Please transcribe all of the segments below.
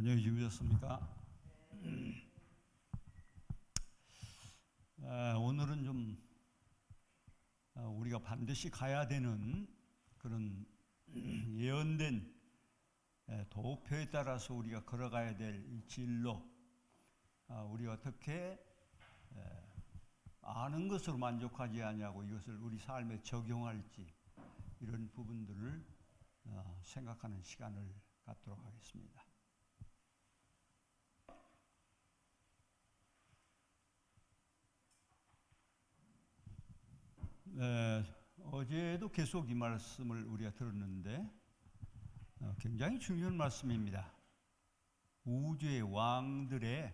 안녕히 주무셨습니까? 오늘은 좀 우리가 반드시 가야 되는 그런 예언된 도표에 따라서 우리가 걸어가야 될 진로, 우리가 어떻게 아는 것으로 만족하지 않냐고 이것을 우리 삶에 적용할지 이런 부분들을 생각하는 시간을 갖도록 하겠습니다. 어제도 계속 이 말씀을 우리가 들었는데 굉장히 중요한 말씀입니다. 우주의 왕들의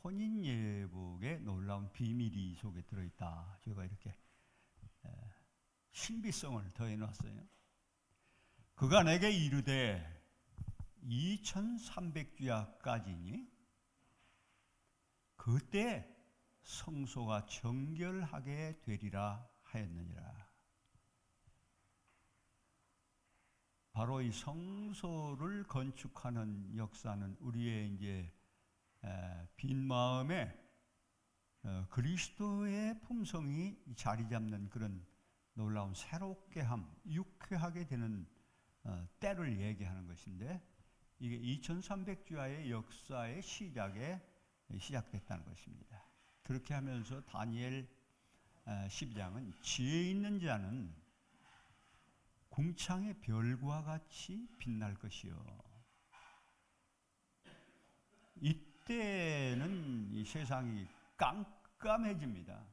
혼인 예복의 놀라운 비밀이 속에 들어있다. 제가 이렇게 신비성을 더해놨어요. 그가 내게 이르되 2300주야까지니 그때 성소가 정결하게 되리라 하였느니라. 바로 이 성소를 건축하는 역사는 우리의 이제 빈 마음에 그리스도의 품성이 자리 잡는 그런 놀라운 새롭게 유쾌하게 되는 때를 얘기하는 것인데, 이게 2300주야의 역사의 시작됐다는 것입니다. 그렇게 하면서 다니엘 12장은 지혜 있는 자는 궁창의 별과 같이 빛날 것이요. 이때는 이 세상이 깜깜해집니다.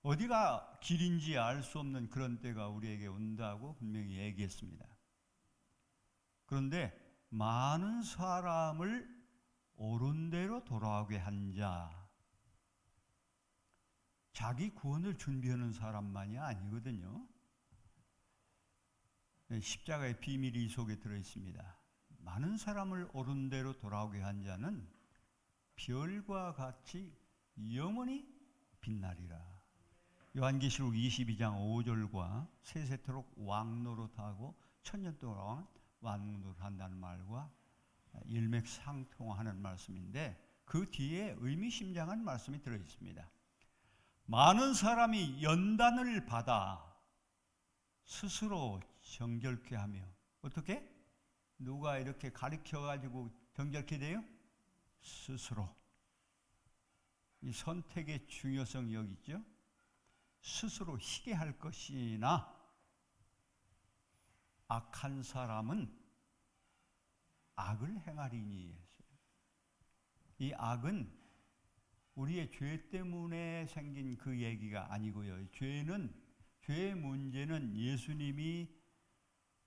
어디가 길인지 알 수 없는 그런 때가 우리에게 온다고 분명히 얘기했습니다. 그런데 많은 사람을 옳은 대로 돌아오게 한 자, 자기 구원을 준비하는 사람만이 아니거든요. 십자가의 비밀이 이 속에 들어있습니다. 많은 사람을 옳은 대로 돌아오게 한 자는 별과 같이 영원히 빛나리라. 요한계시록 22장 5절과 세세토록 왕노릇하고 천년 동안 왕노릇한다는 말과 일맥상통하는 말씀인데, 그 뒤에 의미심장한 말씀이 들어있습니다. 많은 사람이 연단을 받아 스스로 정결케 하며, 어떻게? 누가 이렇게 가르쳐가지고 정결케 돼요? 스스로. 이 선택의 중요성 여기 있죠? 스스로 희게 할 것이나 악한 사람은 악을 행하리니 했어요. 이 악은 우리의 죄 때문에 생긴 그 얘기가 아니고요. 죄의 문제는 예수님이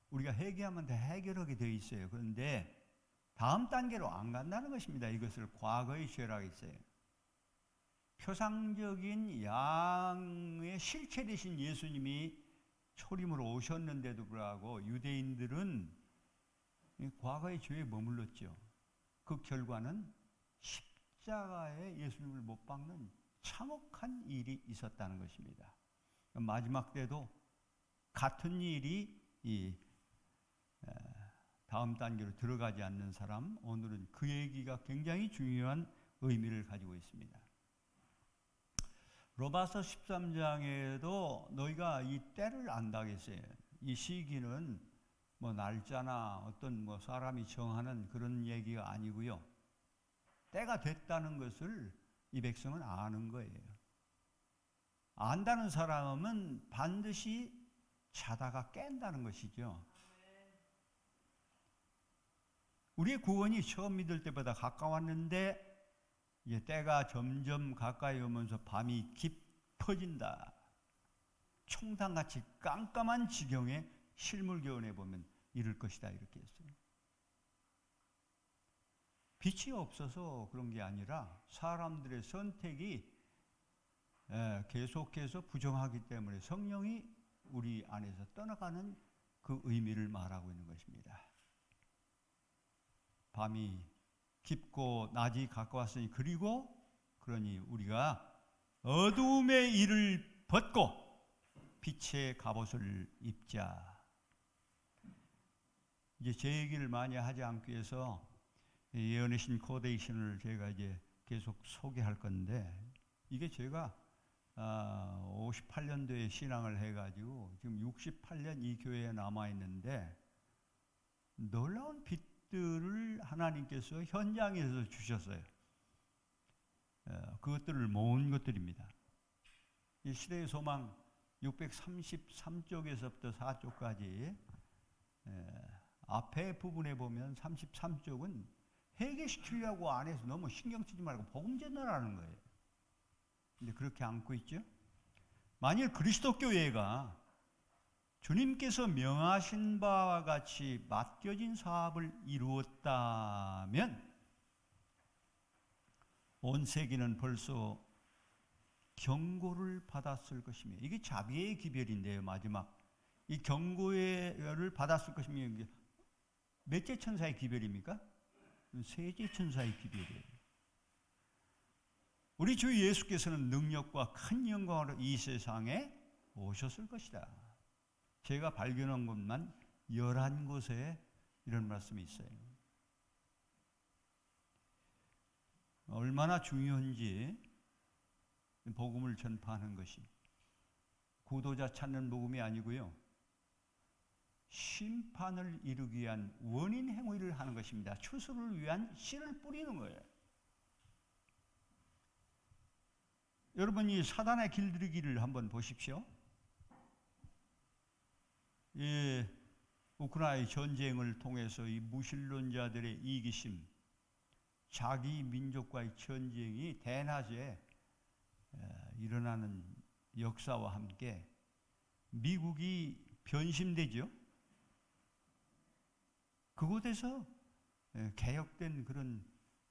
우리가 회개하면 다 해결하게 되어 있어요. 그런데 다음 단계로 안 간다는 것입니다. 이것을 과거의 죄라고 했어요. 표상적인 양의 실체 되신 예수님이 초림으로 오셨는데도 불구하고 유대인들은 과거의 죄에 머물렀죠. 그 결과는 십자가에 예수님을 못 박는 참혹한 일이 있었다는 것입니다. 마지막 때도 같은 일이 다음 단계로 들어가지 않는 사람, 오늘은 그 얘기가 굉장히 중요한 의미를 가지고 있습니다. 로마서 13장에도 너희가 이 때를 안다 했어요. 이 시기는 뭐 날짜나 어떤 뭐 사람이 정하는 그런 얘기가 아니고요. 때가 됐다는 것을 이 백성은 아는 거예요. 안다는 사람은 반드시 자다가 깬다는 것이죠. 우리의 구원이 처음 믿을 때보다 가까웠는데 이제 때가 점점 가까이 오면서 밤이 깊어진다. 총당같이 깜깜한 지경에 실물교훈에 보면 이럴 것이다 이렇게 했어요. 빛이 없어서 그런 게 아니라 사람들의 선택이 계속해서 부정하기 때문에 성령이 우리 안에서 떠나가는 그 의미를 말하고 있는 것입니다. 밤이 깊고 낮이 가까웠으니 그러니 우리가 어두움의 일을 벗고 빛의 갑옷을 입자. 이제 제 얘기를 많이 하지 않기 위해서 예언의 신 코데이션을 제가 이제 계속 소개할 건데, 이게 제가 58년도에 신앙을 해가지고 지금 68년 이 교회에 남아 있는데 놀라운 빛들을 하나님께서 현장에서 주셨어요. 그것들을 모은 것들입니다. 이 시대의 소망 633쪽에서부터 4쪽까지 앞에 부분에 보면 33쪽은 해결시키려고 안에서 너무 신경 쓰지 말고 복음 전하라는 거예요. 근데 그렇게 안고 있죠. 만일 그리스도 교회가 주님께서 명하신 바와 같이 맡겨진 사업을 이루었다면 온 세계는 벌써 경고를 받았을 것이며, 이게 자비의 기별인데요. 마지막 이 경고를 받았을 것이며, 몇째 천사의 기별입니까? 세째 천사의 기별이에요. 우리 주 예수께서는 능력과 큰 영광으로 이 세상에 오셨을 것이다. 제가 발견한 것만 11곳에 이런 말씀이 있어요. 얼마나 중요한지 복음을 전파하는 것이 구도자 찾는 복음이 아니고요, 심판을 이루기 위한 원인 행위를 하는 것입니다. 추수를 위한 씨를 뿌리는 거예요. 여러분, 이 사단의 길들이기를 한번 보십시오. 이 우크라이나 전쟁을 통해서 이 무신론자들의 이기심, 자기 민족과의 전쟁이 대낮에 일어나는 역사와 함께 미국이 변심되죠. 그곳에서 개혁된 그런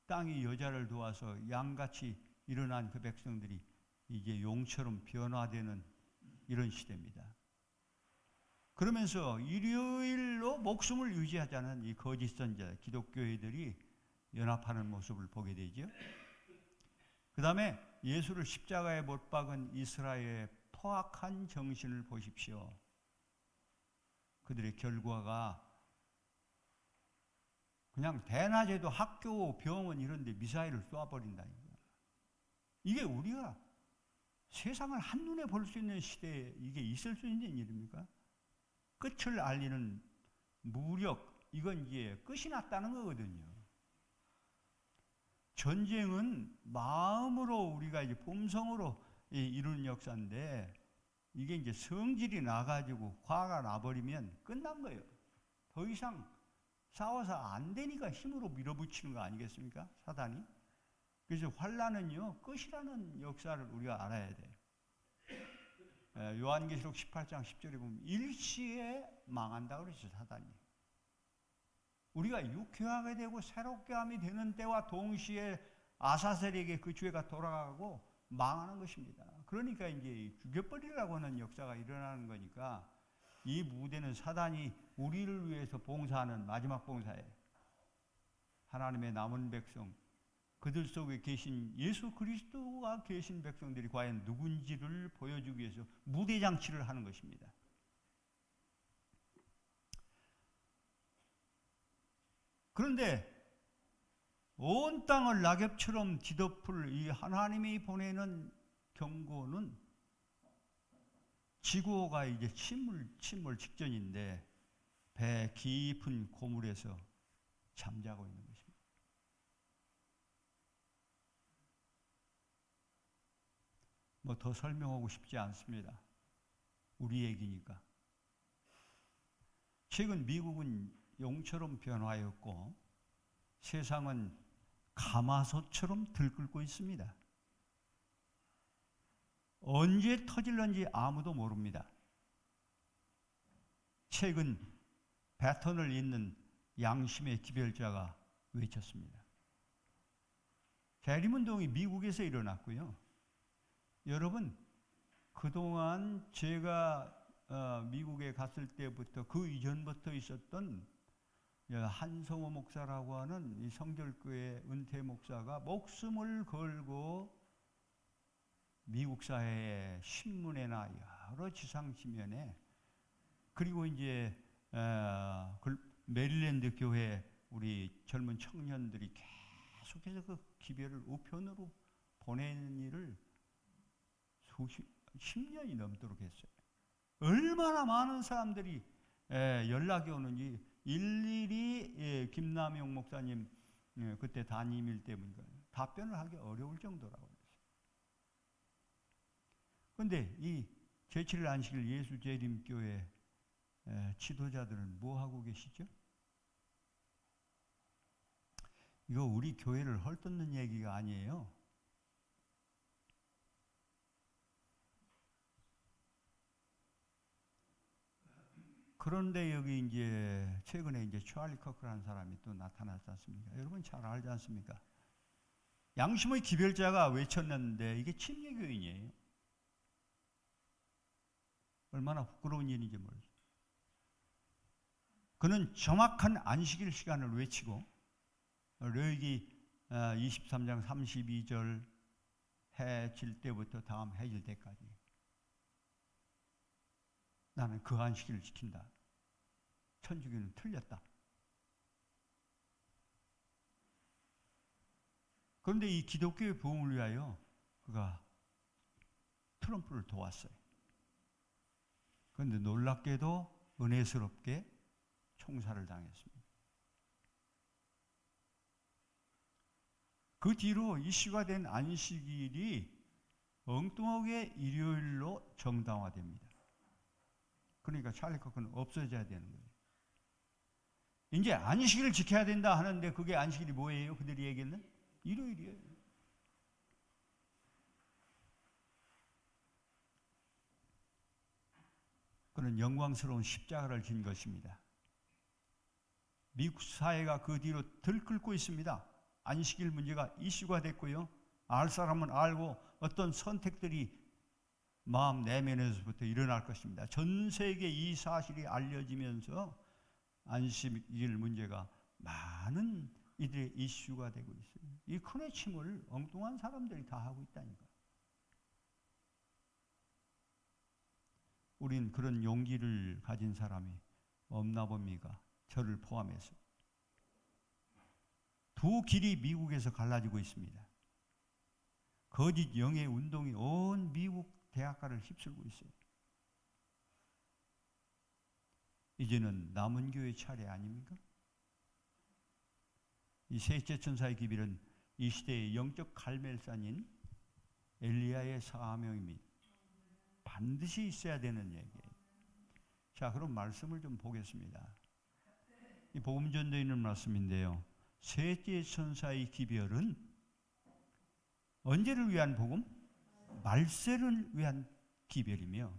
땅이 여자를 도와서 양같이 일어난 그 백성들이 이제 용처럼 변화되는 이런 시대입니다. 그러면서 일요일로 목숨을 유지하자는 이 거짓 선자 기독교회들이 연합하는 모습을 보게 되죠. 그 다음에 예수를 십자가에 못 박은 이스라엘의 포악한 정신을 보십시오. 그들의 결과가 그냥 대낮에도 학교, 병원 이런 데 미사일을 쏘아버린다니까. 이게 우리가 세상을 한눈에 볼 수 있는 시대에 이게 있을 수 있는 일입니까? 끝을 알리는 무력, 이건 이제 끝이 났다는 거거든요. 전쟁은 마음으로 우리가 이제 품성으로 이루는 역사인데, 이게 이제 성질이 나가지고 화가 나버리면 끝난 거예요. 더 이상 싸워서 안 되니까 힘으로 밀어붙이는 거 아니겠습니까? 사단이. 그래서 환란은요, 끝이라는 역사를 우리가 알아야 돼요. 요한계시록 18장 10절에 보면 일시에 망한다고 그러죠, 사단이. 우리가 유쾌하게 되고 새롭게 함이 되는 때와 동시에 아사셀에게 그 죄가 돌아가고 망하는 것입니다. 그러니까 이제 죽여버리려고 하는 역사가 일어나는 거니까 이 무대는 사단이 우리를 위해서 봉사하는 마지막 봉사예요. 하나님의 남은 백성, 그들 속에 계신 예수 그리스도가 계신 백성들이 과연 누군지를 보여주기 위해서 무대장치를 하는 것입니다. 그런데 온 땅을 낙엽처럼 뒤덮을 이 하나님이 보내는 경고는 지구가 이제 침몰 직전인데 배 깊은 고물에서 잠자고 있는 것입니다. 뭐 더 설명하고 싶지 않습니다. 우리 얘기니까. 최근 미국은 용처럼 변화하였고 세상은 가마솥처럼 들끓고 있습니다. 언제 터질런지 아무도 모릅니다. 최근 배턴을 잇는 양심의 기별자가 외쳤습니다. 대림운동이 미국에서 일어났고요. 여러분, 그동안 제가 미국에 갔을 때부터 그 이전부터 있었던 한성호 목사라고 하는 이 성결교회 은퇴 목사가 목숨을 걸고 미국 사회의 신문에나 여러 지상 지면에, 그리고 이제 메릴랜드 교회 우리 젊은 청년들이 계속해서 그 기별을 우편으로 보내는 일을 10년이 넘도록 했어요. 얼마나 많은 사람들이 연락이 오는지 일일이 김남용 목사님 그때 담임일 때문에 답변을 하기 어려울 정도라고 했어요. 그런데 이 제7일 안식일 예수재림교회 지도자들은 뭐 하고 계시죠? 이거 우리 교회를 헐뜯는 얘기가 아니에요. 그런데 여기 이제 최근에 이제 찰리 커크라는 사람이 또 나타났지 않습니까? 여러분 잘 알지 않습니까? 양심의 기별자가 외쳤는데 이게 침례교인이에요. 얼마나 부끄러운 일인지 모르죠. 그는 정확한 안식일 시간을 외치고 레위기 23장 32절 해 질 때부터 다음 해질 때까지 나는 그 안식일을 지킨다. 천주교는 틀렸다. 그런데 이 기독교의 부흥을 위하여 그가 트럼프를 도왔어요. 그런데 놀랍게도 은혜스럽게 총살을 당했습니다. 그 뒤로 이슈가 된 안식일이 엉뚱하게 일요일로 정당화됩니다. 그러니까 찰리 커크는 없어져야 되는 거예요. 이제 안식일을 지켜야 된다 하는데 그게 안식일이 뭐예요? 그들이 얘기는 일요일이에요. 그는 영광스러운 십자가를 진 것입니다. 미국 사회가 그 뒤로 들끓고 있습니다. 안식일 문제가 이슈가 됐고요. 알 사람은 알고 어떤 선택들이 마음 내면에서부터 일어날 것입니다. 전 세계 이 사실이 알려지면서 안식일 문제가 많은 이들의 이슈가 되고 있어요. 이 큰 회침을 엉뚱한 사람들이 다 하고 있다니까. 우린 그런 용기를 가진 사람이 없나 봅니까? 저를 포함해서. 두 길이 미국에서 갈라지고 있습니다. 거짓 영의 운동이 온 미국 대학가를 휩쓸고 있어요. 이제는 남은 교회 차례 아닙니까? 이 셋째 천사의 기별은 이 시대의 영적 갈멜산인 엘리야의 사명입니다. 반드시 있어야 되는 얘기예요. 자, 그럼 말씀을 좀 보겠습니다. 이 복음전도에 있는 말씀인데요. 셋째 천사의 기별은 언제를 위한 복음? 말세를 위한 기별이며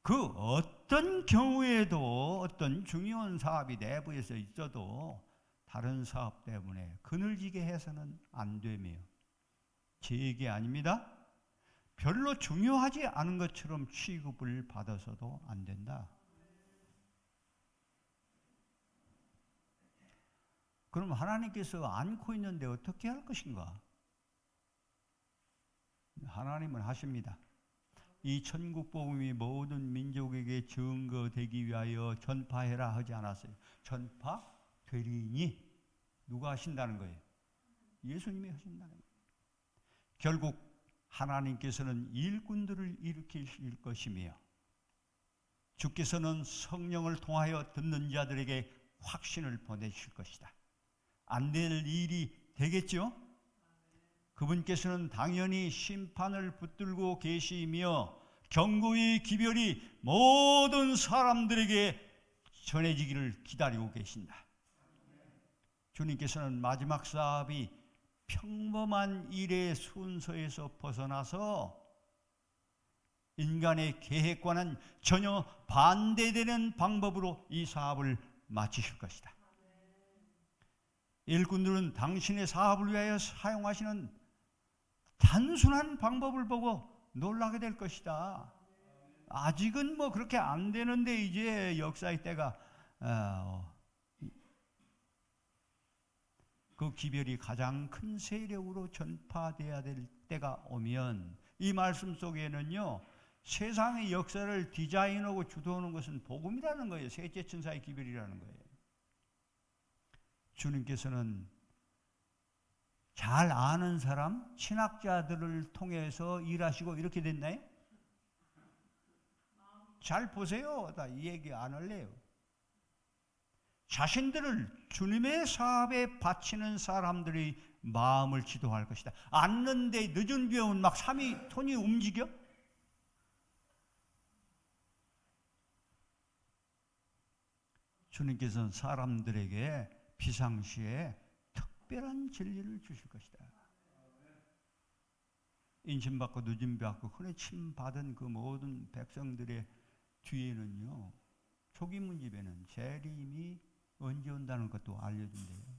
그 어떤 경우에도 어떤 중요한 사업이 내부에서 있어도 다른 사업 때문에 그늘지게 해서는 안 되며 제 얘기 아닙니다. 별로 중요하지 않은 것처럼 취급을 받아서도 안 된다. 그럼 하나님께서 안고 있는데 어떻게 할 것인가? 하나님은 하십니다. 이 천국 복음이 모든 민족에게 증거되기 위하여 전파해라 하지 않았어요. 전파되리니 누가 하신다는 거예요? 예수님이 하신다는 거예요. 결국 하나님께서는 일꾼들을 일으키실 것이며 주께서는 성령을 통하여 듣는 자들에게 확신을 보내실 것이다. 안 될 일이 되겠죠? 그분께서는 당연히 심판을 붙들고 계시며 경고의 기별이 모든 사람들에게 전해지기를 기다리고 계신다. 주님께서는 마지막 사업이 평범한 일의 순서에서 벗어나서 인간의 계획과는 전혀 반대되는 방법으로 이 사업을 마치실 것이다. 일꾼들은 당신의 사업을 위하여 사용하시는 단순한 방법을 보고 놀라게 될 것이다. 아직은 뭐 그렇게 안 되는데 이제 역사의 때가 그 기별이 가장 큰 세력으로 전파돼야 될 때가 오면 이 말씀 속에는요. 세상의 역사를 디자인하고 주도하는 것은 복음이라는 거예요. 셋째 천사의 기별이라는 거예요. 주님께서는 잘 아는 사람, 신학자들을 통해서 일하시고 이렇게 됐나요? 잘 보세요. 나 이 얘기 안 할래요. 자신들을 주님의 사업에 바치는 사람들이 마음을 지도할 것이다. 앉는데 늦은 병은 막 손이 움직여? 주님께서는 사람들에게 비상시에 특별한 진리를 주실 것이다. 인침받고 누짐받고 흔히 침받은 그 모든 백성들의 뒤에는요, 초기문 집에는 재림이 언제 온다는 것도 알려준대요.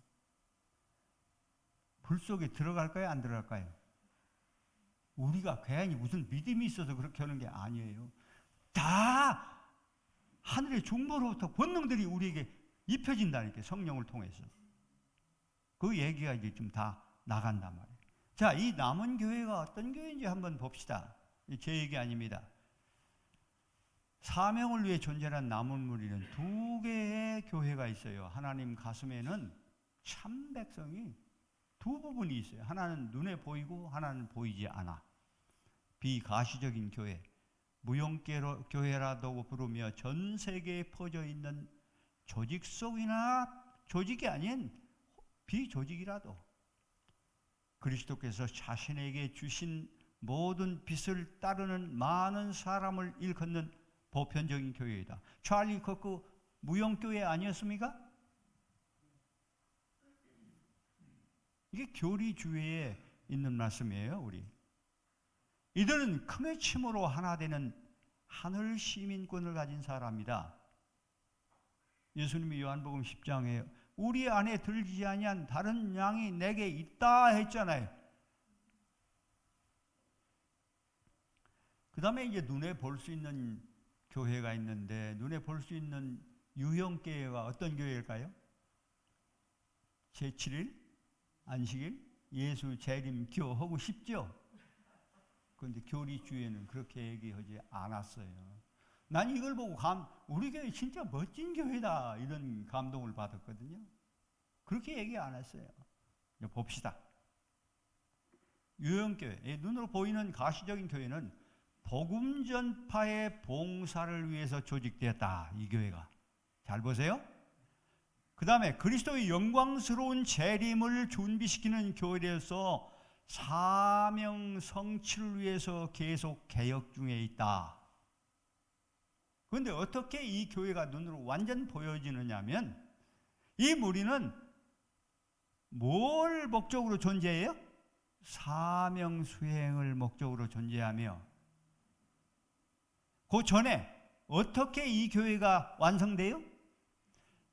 불 속에 들어갈까요? 안 들어갈까요? 우리가 괜히 무슨 믿음이 있어서 그렇게 하는 게 아니에요. 다 하늘의 중보로부터 본능들이 우리에게 입혀진다니까, 성령을 통해서. 그 얘기가 이제 좀 다 나간단 말이에요. 자, 이 남은 교회가 어떤 교회인지 한번 봅시다. 제 얘기 아닙니다. 사명을 위해 존재하는 남은 무리는 두 개의 교회가 있어요. 하나님 가슴에는 참 백성이 두 부분이 있어요. 하나는 눈에 보이고 하나는 보이지 않아. 비가시적인 교회, 무용교회라고 부르며 전 세계에 퍼져 있는 조직 속이나 조직이 아닌 비조직이라도 그리스도께서 자신에게 주신 모든 빛을 따르는 많은 사람을 일컫는 보편적인 교회이다. 찰리 커크 무용교회 아니었습니까? 이게 교리주의에 있는 말씀이에요. 우리 이들은 큰 외침으로 하나 되는 하늘 시민권을 가진 사람이다. 예수님이 요한복음 10장에 우리 안에 들지 아니한 다른 양이 내게 있다 했잖아요. 그 다음에 이제 눈에 볼 수 있는 교회가 있는데, 눈에 볼 수 있는 유형교회가 어떤 교회일까요? 제7일 안식일 예수 재림교 하고 싶죠? 그런데 교리주의에는 그렇게 얘기하지 않았어요. 난 이걸 보고 우리 교회 진짜 멋진 교회다 이런 감동을 받았거든요. 그렇게 얘기 안 했어요. 봅시다. 유형교회, 눈으로 보이는 가시적인 교회는 복음 전파의 봉사를 위해서 조직되었다. 이 교회가. 잘 보세요. 그 다음에 그리스도의 영광스러운 재림을 준비시키는 교회로서 사명 성취를 위해서 계속 개혁 중에 있다. 그런데 어떻게 이 교회가 눈으로 완전 보여지느냐면, 이 무리는 뭘 목적으로 존재해요? 사명 수행을 목적으로 존재하며, 그 전에 어떻게 이 교회가 완성돼요?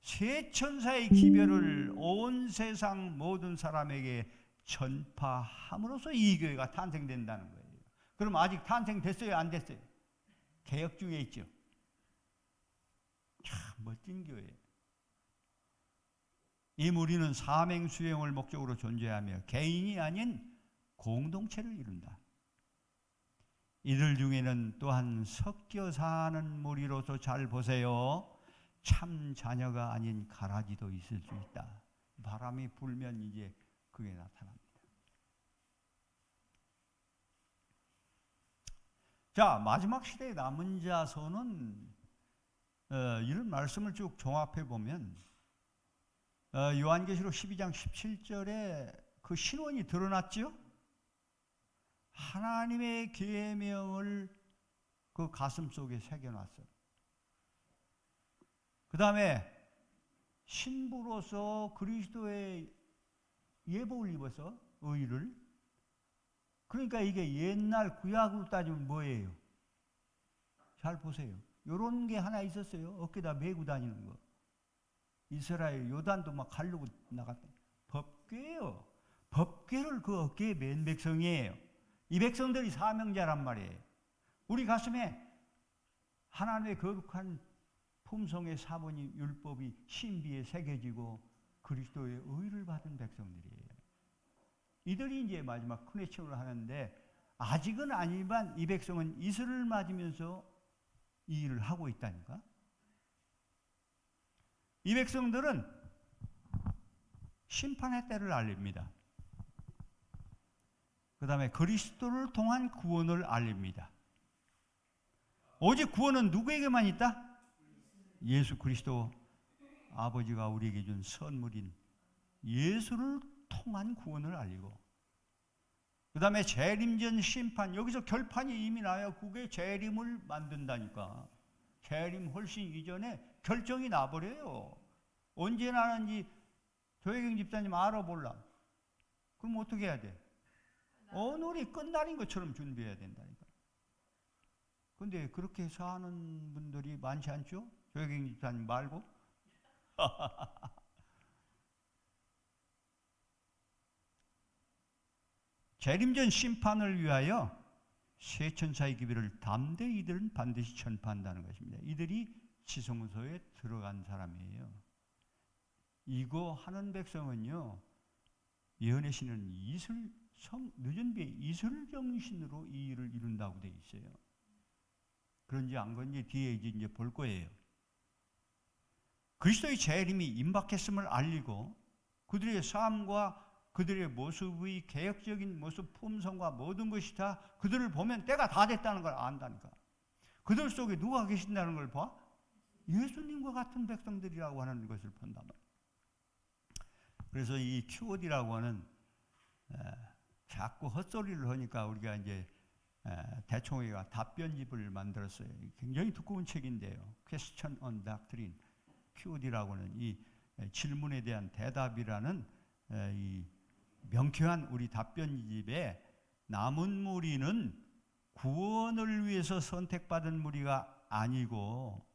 세 천사의 기별을 온 세상 모든 사람에게 전파함으로써 이 교회가 탄생된다는 거예요. 그럼 아직 탄생됐어요? 안 됐어요? 개혁 중에 있죠. 참 멋진 교회예요. 이 무리는 사명 수행을 목적으로 존재하며 개인이 아닌 공동체를 이룬다. 이들 중에는 또한 섞여 사는 무리로서 잘 보세요. 참 자녀가 아닌 가라지도 있을 수 있다. 바람이 불면 이제 그게 나타납니다. 자, 마지막 시대의 남은 자손은 이런 말씀을 쭉 종합해 보면 요한계시록 12장 17절에 그 신원이 드러났죠? 하나님의 계명을 그 가슴 속에 새겨놨어요. 그 다음에 신부로서 그리스도의 예복을 입어서 의를, 그러니까 이게 옛날 구약으로 따지면 뭐예요? 잘 보세요. 요런 게 하나 있었어요. 어깨다 메고 다니는 거. 이스라엘 요단도 막 가르고 나갔다. 법궤예요. 법궤를 그 어깨에 맨 백성이에요. 이 백성들이 사명자란 말이에요. 우리 가슴에 하나님의 거룩한 품성의 사본이 율법이 신비에 새겨지고 그리스도의 의를 받은 백성들이에요. 이들이 이제 마지막 큰 외침을 하는데, 아직은 아니지만 이 백성은 이슬을 맞으면서 이 일을 하고 있다니까. 이 백성들은 심판의 때를 알립니다. 그 다음에 그리스도를 통한 구원을 알립니다. 오직 구원은 누구에게만 있다? 예수 그리스도 아버지가 우리에게 준 선물인 예수를 통한 구원을 알리고, 그 다음에 재림전 심판, 여기서 결판이 이미 나요. 그게 재림을 만든다니까. 재림 훨씬 이전에 결정이 나버려요. 언제 나는지 조혜경 집사님 알아볼라. 그럼 어떻게 해야 돼? 오늘이 끝날인 것처럼 준비해야 된다니까. 근데 그렇게 사는 분들이 많지 않죠? 조혜경 집사님 말고. 재림전 심판을 위하여 세 천사의 기별을 담대히 이들은 반드시 전파한다는 것입니다. 이들이 지성소에 들어간 사람이에요. 이거 하는 백성은요, 예언의 신은 늦은 비에 이슬 정신으로 이 일을 이룬다고 돼 있어요. 그런지 안 그런지 뒤에 이제 볼 거예요. 그리스도의 재림이 임박했음을 알리고 그들의 삶과 그들의 모습의 개혁적인 모습, 품성과 모든 것이 다 그들을 보면 때가 다 됐다는 걸 안다니까. 그들 속에 누가 계신다는 걸 봐? 예수님과 같은 백성들이라고 하는 것을 본단 말이에요. 그래서 이 QOD라고 하는 자꾸 헛소리를 하니까 우리가 이제 대총회가 답변집을 만들었어요. 굉장히 두꺼운 책인데요. Question on Doctrine, QOD라고 하는 이 질문에 대한 대답이라는 이 명쾌한 우리 답변집에 남은 무리는 구원을 위해서 선택받은 무리가 아니고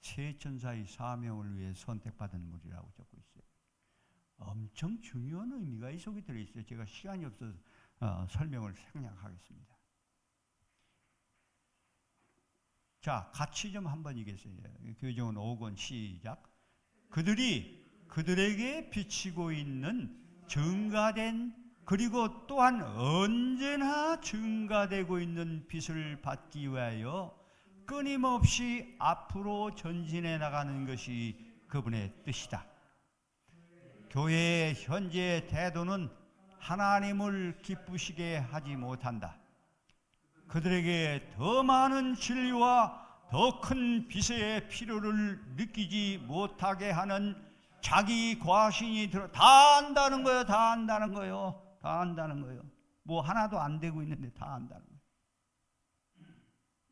세 천사의 사명을 위해 선택받은 무리라고 적고 있어요. 엄청 중요한 의미가 이 속에 들어있어요. 제가 시간이 없어서 설명을 생략하겠습니다. 자, 같이 좀 한번 읽겠어요. 교정은 5권 시작. 그들에게 비치고 있는 증가된 그리고 또한 언제나 증가되고 있는 빛을 받기 위하여 끊임없이 앞으로 전진해 나가는 것이 그분의 뜻이다. 교회의 현재 태도는 하나님을 기쁘시게 하지 못한다. 그들에게 더 많은 진리와 더 큰 빛의 필요를 느끼지 못하게 하는 자기 과신이 다 안다는 거예요. 다 안다는 거예요. 다 안다는 거예요. 뭐 하나도 안 되고 있는데 다 안다는 거예요.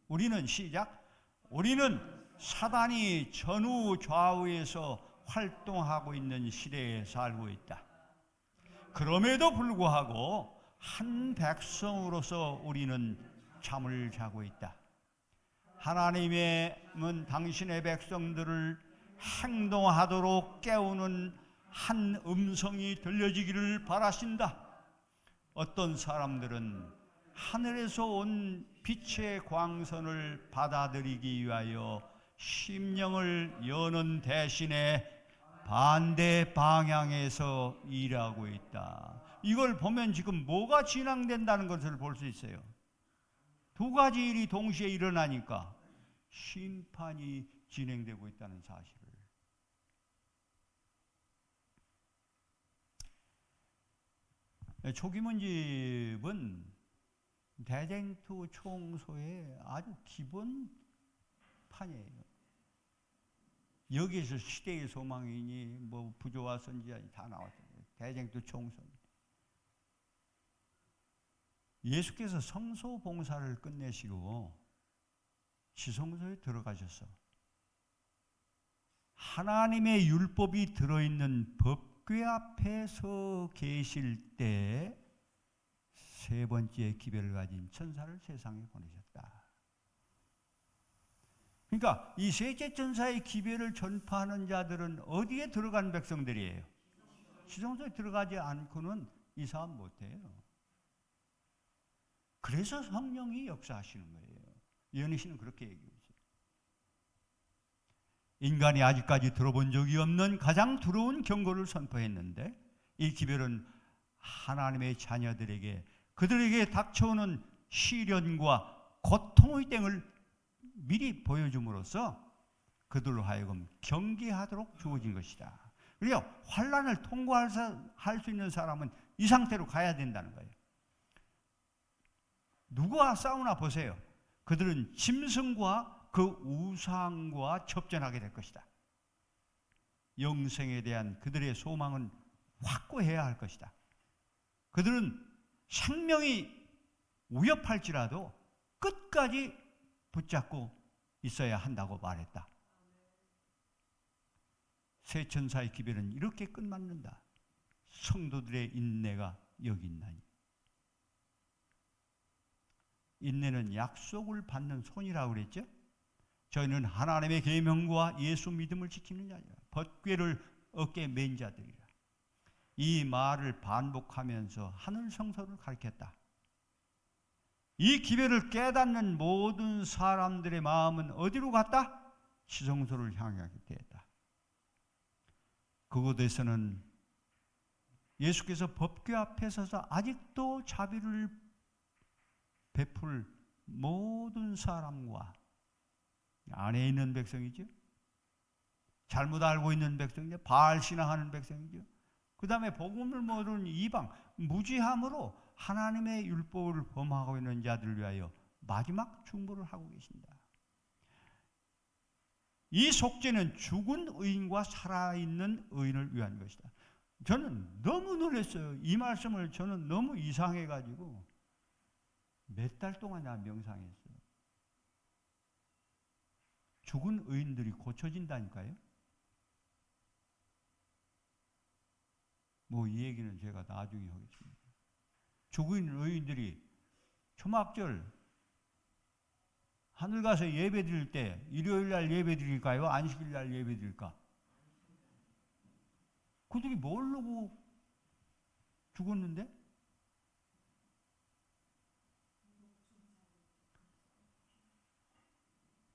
우리는 시작. 우리는 사단이 전후 좌우에서 활동하고 있는 시대에 살고 있다. 그럼에도 불구하고 한 백성으로서 우리는 잠을 자고 있다. 하나님은 당신의 백성들을 행동하도록 깨우는 한 음성이 들려지기를 바라신다. 어떤 사람들은 하늘에서 온 빛의 광선을 받아들이기 위하여 심령을 여는 대신에 반대 방향에서 일하고 있다. 이걸 보면 지금 뭐가 진행된다는 것을 볼 수 있어요. 두 가지 일이 동시에 일어나니까 심판이 진행되고 있다는 사실을. 초기문집은 대쟁투 총소의 아주 기본 판이에요. 여기에서 시대의 소망이니 뭐 부조와 선지자니 다 나왔잖아요. 대쟁투 총소입니다. 예수께서 성소 봉사를 끝내시고 지성소에 들어가셔서 하나님의 율법이 들어있는 법궤 앞에 서 계실 때 세 번째 기별을 가진 천사를 세상에 보내셨다. 그러니까 이 셋째 천사의 기별을 전파하는 자들은 어디에 들어간 백성들이에요? 지성소에 들어가지 않고는 이 사업 못해요. 그래서 성령이 역사하시는 거예요. 예언의 신은 그렇게 얘기하고 있어요. 인간이 아직까지 들어본 적이 없는 가장 두려운 경고를 선포했는데 이 기별은 하나님의 자녀들에게 그들에게 닥쳐오는 시련과 고통의 땡을 미리 보여줌으로써 그들로 하여금 경계하도록 주어진 것이다. 그러니까 환난을 통과할 수 있는 사람은 이 상태로 가야 된다는 거예요. 누구와 싸우나 보세요. 그들은 짐승과 그 우상과 접전하게 될 것이다. 영생에 대한 그들의 소망은 확고해야 할 것이다. 그들은 생명이 위협할지라도 끝까지 붙잡고 있어야 한다고 말했다. 새 천사의 기별은 이렇게 끝맞는다. 성도들의 인내가 여기 있나니. 인내는 약속을 받는 손이라고 그랬죠. 저희는 하나님의 계명과 예수 믿음을 지키는 자니라. 법궤를 어깨에 맨 자들이라. 이 말을 반복하면서 하늘 성소를 가리켰다. 이 기별을 깨닫는 모든 사람들의 마음은 어디로 갔다? 지성소를 향하게 되었다. 그곳에서는 예수께서 법궤 앞에 서서 아직도 자비를 베풀 모든 사람과 안에 있는 백성이죠. 잘못 알고 있는 백성이죠. 바알 신앙하는 백성이죠. 그 다음에 복음을 모르는 이방, 무지함으로 하나님의 율법을 범하고 있는 자들을 위하여 마지막 중보를 하고 계신다. 이 속죄는 죽은 의인과 살아있는 의인을 위한 것이다. 저는 너무 놀랐어요. 이 말씀을 저는 너무 이상해가지고 몇 달 동안 명상했어요. 죽은 의인들이 고쳐진다니까요. 뭐 이 얘기는 제가 나중에 하겠습니다. 죽은 의인들이 초막절 하늘 가서 예배 드릴 때 일요일 날 예배 드릴까요? 안식일 날 예배 드릴까? 그들이 모르고 죽었는데?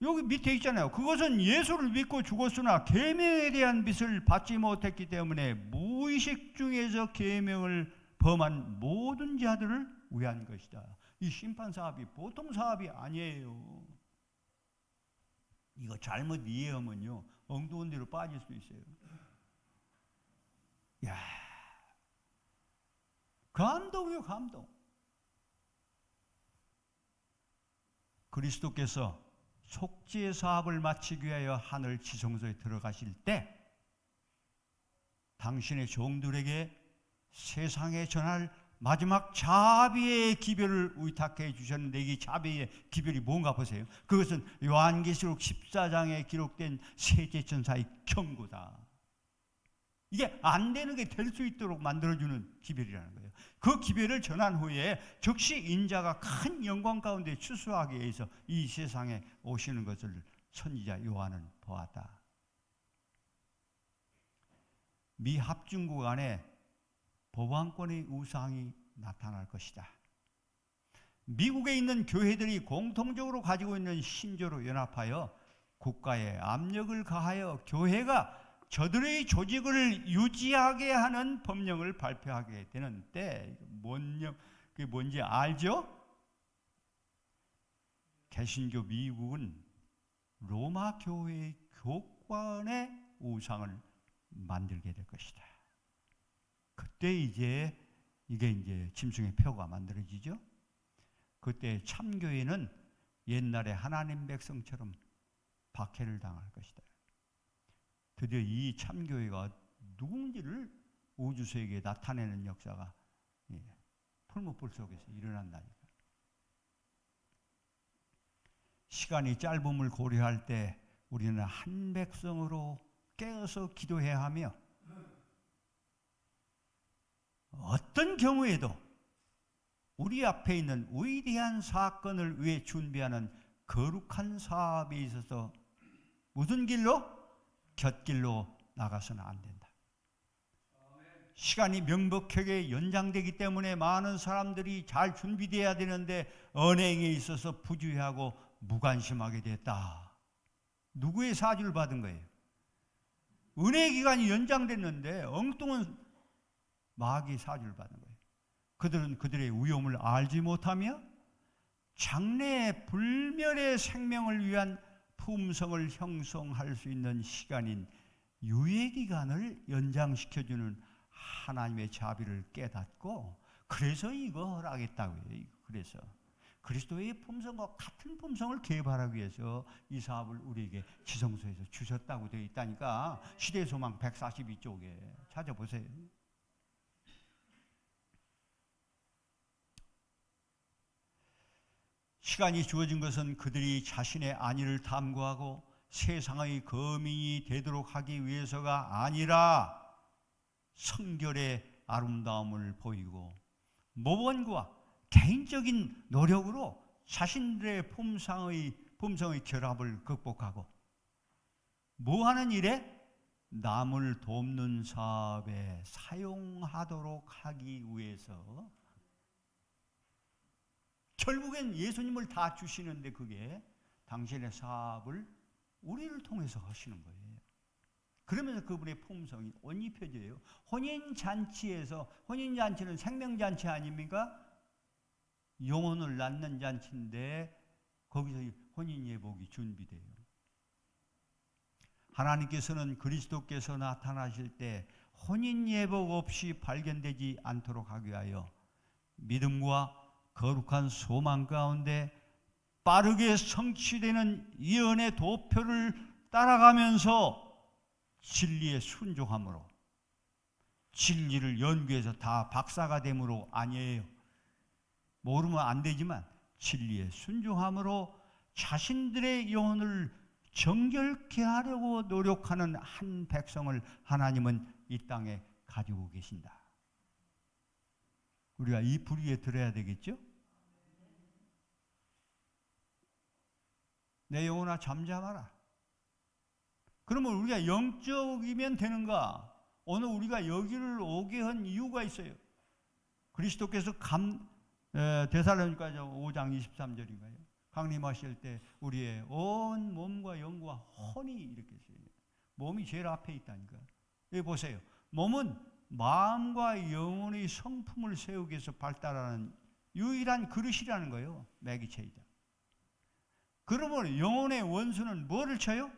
여기 밑에 있잖아요. 그것은 예수를 믿고 죽었으나 계명에 대한 빚을 받지 못했기 때문에 무의식 중에서 계명을 범한 모든 자들을 위한 것이다. 이 심판 사업이 보통 사업이 아니에요. 이거 잘못 이해하면요 엉뚱한 데로 빠질 수 있어요. 야, 감동이요, 감동. 그리스도께서 속죄 사업을 마치기 위하여 하늘 지성소에 들어가실 때 당신의 종들에게 세상에 전할 마지막 자비의 기별을 의탁해 주셨는데 이 자비의 기별이 뭔가 보세요. 그것은 요한계시록 14장에 기록된 세제천사의 경고다. 이게 안 되는 게 될 수 있도록 만들어주는 기별이라는 거예요. 그 기별을 전한 후에 즉시 인자가 큰 영광 가운데 추수하기 위해서 이 세상에 오시는 것을 선지자 요한은 보았다. 미 합중국 안에 보안권의 우상이 나타날 것이다. 미국에 있는 교회들이 공통적으로 가지고 있는 신조로 연합하여 국가에 압력을 가하여 교회가 저들의 조직을 유지하게 하는 법령을 발표하게 되는 때 그게 뭔지 알죠? 개신교 미국은 로마 교회의 교권의 우상을 만들게 될 것이다. 그때 이게 이제 짐승의 표가 만들어지죠. 그때 참교회는 옛날에 하나님 백성처럼 박해를 당할 것이다. 드디어 이 참교회가 누군지를 우주세계에 나타내는 역사가 풀무불 속에서 일어난다니까. 시간이 짧음을 고려할 때 우리는 한 백성으로 깨어서 기도해야 하며 어떤 경우에도 우리 앞에 있는 위대한 사건을 위해 준비하는 거룩한 사업에 있어서 무슨 길로? 곁길로 나가서는 안 된다. 시간이 명백하게 연장되기 때문에 많은 사람들이 잘 준비되어야 되는데 언행에 있어서 부주의하고 무관심하게 됐다. 누구의 사주를 받은 거예요? 은혜 기간이 연장됐는데 엉뚱한 마귀의 사주를 받은 거예요. 그들은 그들의 위험을 알지 못하며 장래 불멸의 생명을 위한 품성을 형성할 수 있는 시간인 유예기간을 연장시켜주는 하나님의 자비를 깨닫고 그래서 이거 허락했다고요. 그래서 그리스도의 품성과 같은 품성을 개발하기 위해서 이 사업을 우리에게 지성소에서 주셨다고 되어 있다니까. 시대소망 142쪽에 찾아보세요. 시간이 주어진 것은 그들이 자신의 안위를 탐구하고 세상의 거민이 되도록 하기 위해서가 아니라 성결의 아름다움을 보이고 모범과 개인적인 노력으로 자신들의 품성의 결합을 극복하고 뭐하는 일에? 남을 돕는 사업에 사용하도록 하기 위해서. 결국엔 예수님을 다 주시는데 그게 당신의 사업을 우리를 통해서 하시는 거예요. 그러면서 그분의 품성이 옷 입혀져요. 혼인잔치에서, 혼인잔치는 생명잔치 아닙니까? 영혼을 낳는 잔치인데 거기서 혼인예복이 준비돼요. 하나님께서는 그리스도께서 나타나실 때 혼인예복 없이 발견되지 않도록 하기 위하여 믿음과 거룩한 소망 가운데 빠르게 성취되는 예언의 도표를 따라가면서 진리에 순종함으로, 진리를 연구해서 다 박사가 됨으로 아니에요. 모르면 안 되지만 진리에 순종함으로 자신들의 영혼을 정결케 하려고 노력하는 한 백성을 하나님은 이 땅에 가지고 계신다. 우리가 이 불의에 들어야 되겠죠? 내 영혼아 잠잠하라. 그러면 우리가 영적이면 되는가? 오늘 우리가 여기를 오게 한 이유가 있어요. 그리스도께서 데살로니가 5장 23절인가요? 강림하실 때 우리의 온 몸과 영과 혼이 이렇게 있어요. 몸이 제일 앞에 있다니까. 여기 보세요. 몸은 마음과 영혼의 성품을 세우기 위해서 발달하는 유일한 그릇이라는 거예요. 매기체이다. 그러면 영혼의 원수는 뭐를 쳐요?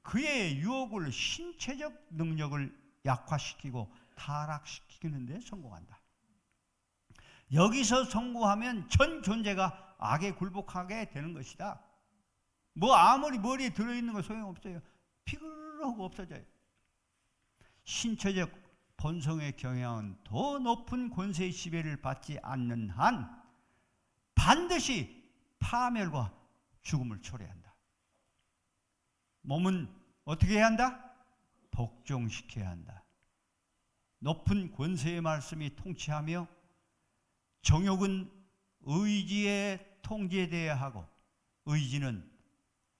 그의 유혹을 신체적 능력을 약화시키고 타락시키는 데 성공한다. 여기서 성공하면 전 존재가 악에 굴복하게 되는 것이다. 뭐 아무리 머리에 들어있는 거 소용없어요. 피그르르하고 없어져요. 신체적 본성의 경향은 더 높은 권세의 지배를 받지 않는 한 반드시 파멸과 죽음을 초래한다. 몸은 어떻게 해야 한다? 복종시켜야 한다. 높은 권세의 말씀이 통치하며 정욕은 의지에 통제되어야 하고 의지는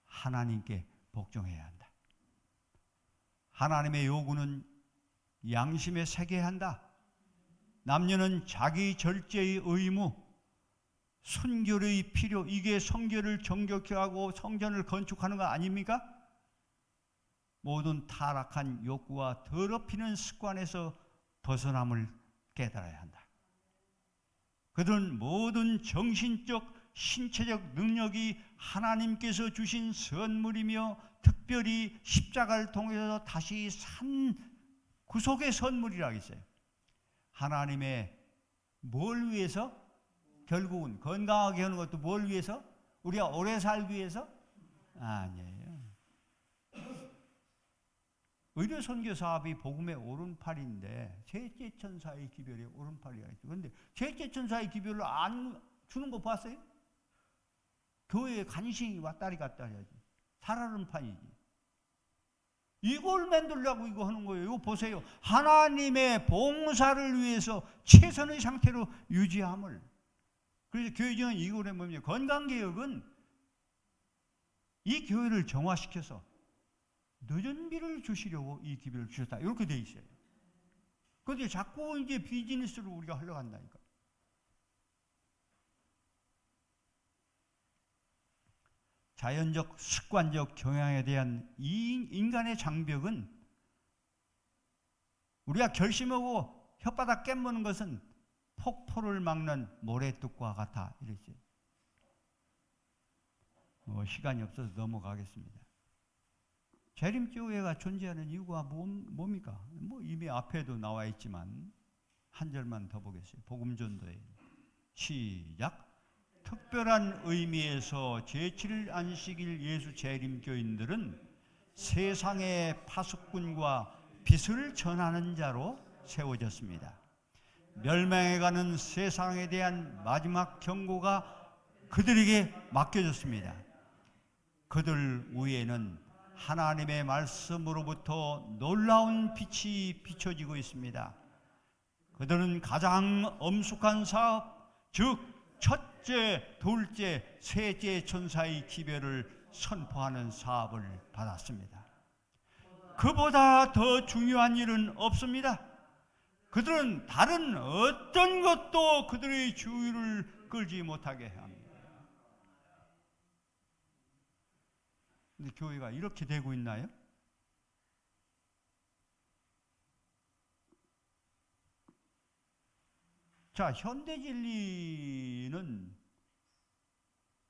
하나님께 복종해야 한다. 하나님의 요구는 양심에 새겨야 한다. 남녀는 자기 절제의 의무, 순결의 필요, 이게 성결을 정결케 하고 성전을 건축하는 거 아닙니까? 모든 타락한 욕구와 더럽히는 습관에서 벗어남을 깨달아야 한다. 그들은 모든 정신적, 신체적 능력이 하나님께서 주신 선물이며 특별히 십자가를 통해서 다시 산 구속의 선물이라고 했어요. 하나님의 뭘 위해서? 결국은 건강하게 하는 것도 뭘 위해서? 우리가 오래 살기 위해서? 아니에요. 의료선교 사업이 복음의 오른팔인데 셋째 천사의 기별에 오른팔이라 했죠. 그런데 셋째 천사의 기별을 안 주는 거 봤어요? 교회에 간신히 왔다리 갔다리 하지. 살아는 판이지. 이걸 만들려고 이거 하는 거예요. 이거 보세요. 하나님의 봉사를 위해서 최선의 상태로 유지함을. 그래서 교회적인 이거는 뭡니까? 건강개혁은 이 교회를 정화시켜서 늦은 비를 주시려고 이 기별을 주셨다. 이렇게 돼 있어요. 그런데 자꾸 이제 비즈니스로 우리가 흘러간다니까. 자연적, 습관적 경향에 대한 이 인간의 장벽은 우리가 결심하고 혓바닥 깨무는 것은 폭포를 막는 모래뚝과 같아. 이랬어요. 시간이 없어서 넘어가겠습니다. 재림교회가 존재하는 이유가 뭡니까? 뭐 이미 앞에도 나와 있지만 한 절만 더 보겠어요. 복음전도에 시작. 특별한 의미에서 제7일 안식일 예수 재림교인들은 세상의 파수꾼과 빛을 전하는 자로 세워졌습니다. 멸망해가는 세상에 대한 마지막 경고가 그들에게 맡겨졌습니다. 그들 위에는 하나님의 말씀으로부터 놀라운 빛이 비춰지고 있습니다. 그들은 가장 엄숙한 사업, 즉 첫째, 둘째, 셋째 천사의 기별을 선포하는 사업을 받았습니다. 그보다 더 중요한 일은 없습니다. 그들은 다른 어떤 것도 그들의 주의를 끌지 못하게 합니다. 근데 교회가 이렇게 되고 있나요? 자, 현대 진리는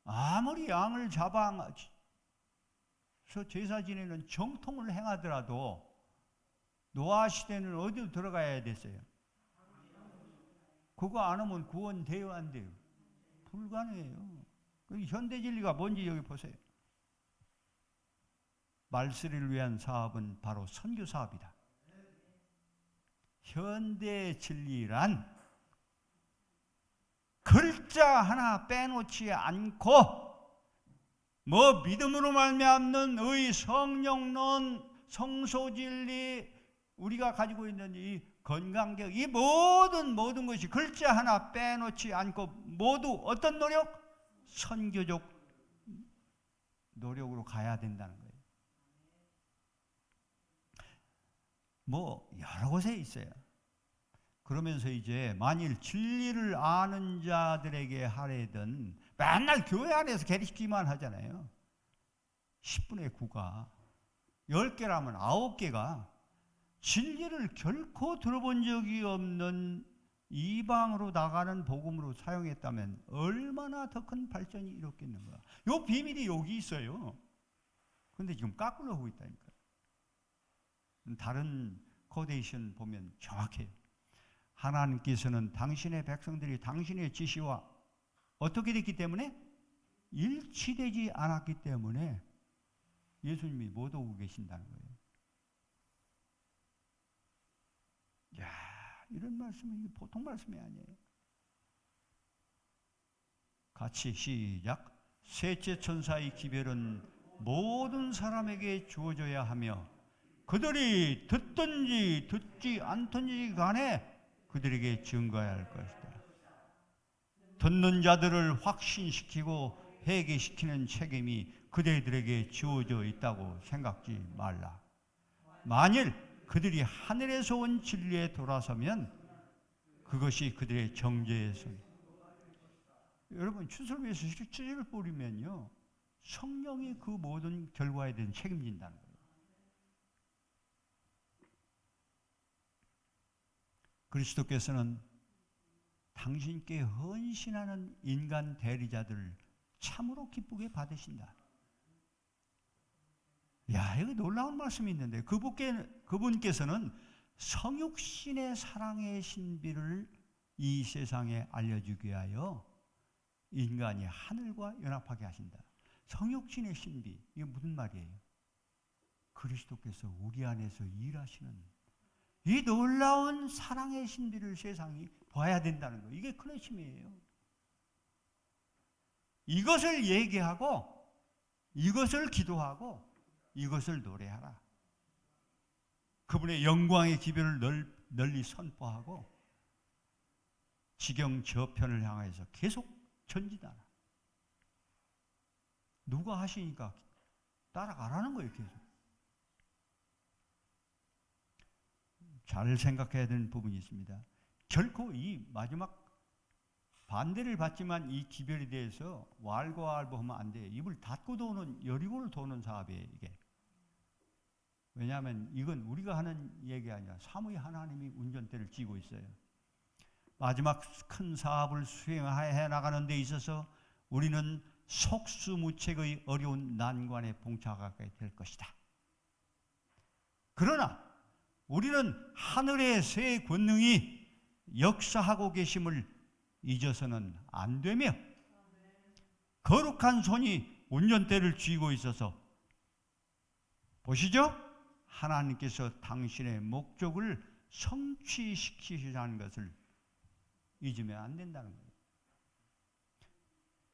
아무리 양을 잡아서 제사 지내는 정통을 행하더라도 노아 시대는 어디로 들어가야 됐어요? 그거 안 하면 구원돼요, 안 돼요? 불가능해요. 현대 진리가 뭔지 여기 보세요. 말세를 위한 사업은 바로 선교 사업이다. 현대 진리란 글자 하나 빼놓지 않고 뭐 믿음으로 말미암는 의, 성령론, 성소진리, 우리가 가지고 있는 이 건강경, 이 모든 것이 글자 하나 빼놓지 않고 모두 어떤 노력? 선교적 노력으로 가야 된다는 거예요. 뭐 여러 곳에 있어요. 그러면서 이제 만일 진리를 아는 자들에게 하려던 맨날 교회 안에서 가르치기만 하잖아요. 10분의 9가 10개라면 9개가 진리를 결코 들어본 적이 없는 이방으로 나가는 복음으로 사용했다면 얼마나 더 큰 발전이 일었겠는가. 요 비밀이 여기 있어요. 그런데 지금 까꾸로 하고 있다니까요. 다른 코데이션 보면 정확해요. 하나님께서는 당신의 백성들이 당신의 지시와 어떻게 됐기 때문에? 일치되지 않았기 때문에 예수님이 못 오고 계신다는 거예요. 야, 이런 말씀이 보통 말씀이 아니에요. 같이 시작. 셋째 천사의 기별은 모든 사람에게 주어져야 하며 그들이 듣든지 듣지 않든지 간에 그들에게 증거해야 할 것이다. 듣는 자들을 확신시키고 회개시키는 책임이 그들에게 주어져 있다고 생각지 말라. 만일 그들이 하늘에서 온 진리에 돌아서면 그것이 그들의 정죄에서. 여러분, 추수를 실질을 뿌리면요, 성령이 그 모든 결과에 대한 책임진다는 거예요. 그리스도께서는 당신께 헌신하는 인간 대리자들을 참으로 기쁘게 받으신다. 야, 여기 놀라운 말씀이 있는데 그분께서는 성육신의 사랑의 신비를 이 세상에 알려주기 위하여 인간이 하늘과 연합하게 하신다. 성육신의 신비, 이게 무슨 말이에요? 그리스도께서 우리 안에서 일하시는 이 놀라운 사랑의 신비를 세상이 봐야 된다는 거예요. 이게 클래심이에요. 이것을 얘기하고 이것을 기도하고 이것을 노래하라. 그분의 영광의 기별을 널리 선포하고 지경 저편을 향해서 계속 전진하라. 누가 하시니까 따라가라는 거예요. 계속. 잘 생각해야 되는 부분이 있습니다. 결코 이 마지막 반대를 받지만 이 기별에 대해서 왈가왈부하면 안 돼요. 입을 닫고 도는, 여리고를 도는 사업이에요, 이게. 왜냐하면 이건 우리가 하는 얘기가 아니라 사무의 하나님이 운전대를 쥐고 있어요. 마지막 큰 사업을 수행해 나가는 데 있어서 우리는 속수무책의 어려운 난관에 봉착하게 될 것이다. 그러나 우리는 하늘의 새 권능이 역사하고 계심을 잊어서는 안 되며, 거룩한 손이 운전대를 쥐고 있어서 보시죠? 하나님께서 당신의 목적을 성취시키시라는 것을 잊으면 안 된다는 거예요.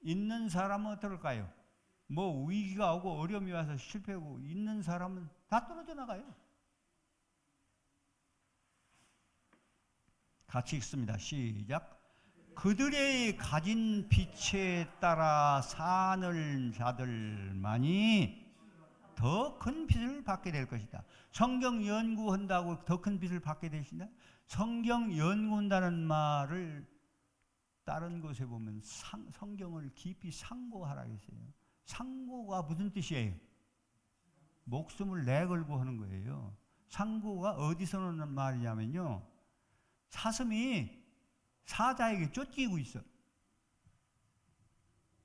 있는 사람은 어떨까요? 뭐 위기가 오고 어려움이 와서 실패하고 있는 사람은 다 떨어져 나가요. 같이 읽습니다. 시작. 그들의 가진 빛에 따라 사는 자들만이 더 큰 빛을 받게 될 것이다. 성경 연구한다고 더 큰 빛을 받게 되신다? 성경 연구한다는 말을 다른 곳에 보면 성경을 깊이 상고하라 했어요. 상고가 무슨 뜻이에요? 목숨을 내걸고 하는 거예요. 상고가 어디서 오는 말이냐면요, 사슴이 사자에게 쫓기고 있어.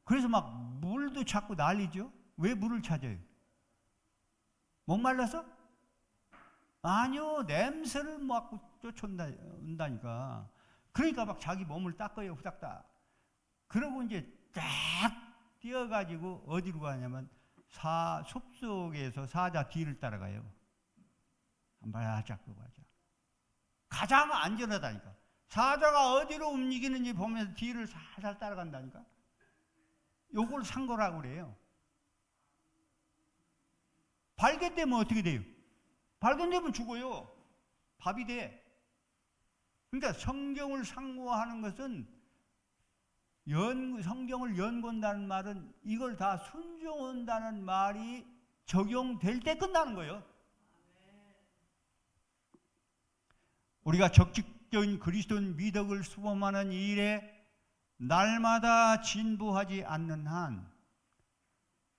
그래서 막 물도 찾고 난리죠. 왜 물을 찾아요? 목말라서? 아니요, 냄새를 맡고 쫓아온다니까. 그러니까 막 자기 몸을 닦아요, 후닥닥. 그러고 이제 쫙 뛰어가지고 어디로 가냐면 숲속에서 사자 뒤를 따라가요. 바짝 가자. 가장 안전하다니까. 사자가 어디로 움직이는지 보면서 뒤를 살살 따라간다니까. 요걸 상고라고 그래요. 발견되면 어떻게 돼요? 발견되면 죽어요. 밥이 돼. 그러니까 성경을 상고하는 것은 성경을 연구한다는 말은 이걸 다 순종한다는 말이 적용될 때 끝나는 거예요. 우리가 적극적인 그리스도인 미덕을 수범하는 일에 날마다 진보하지 않는 한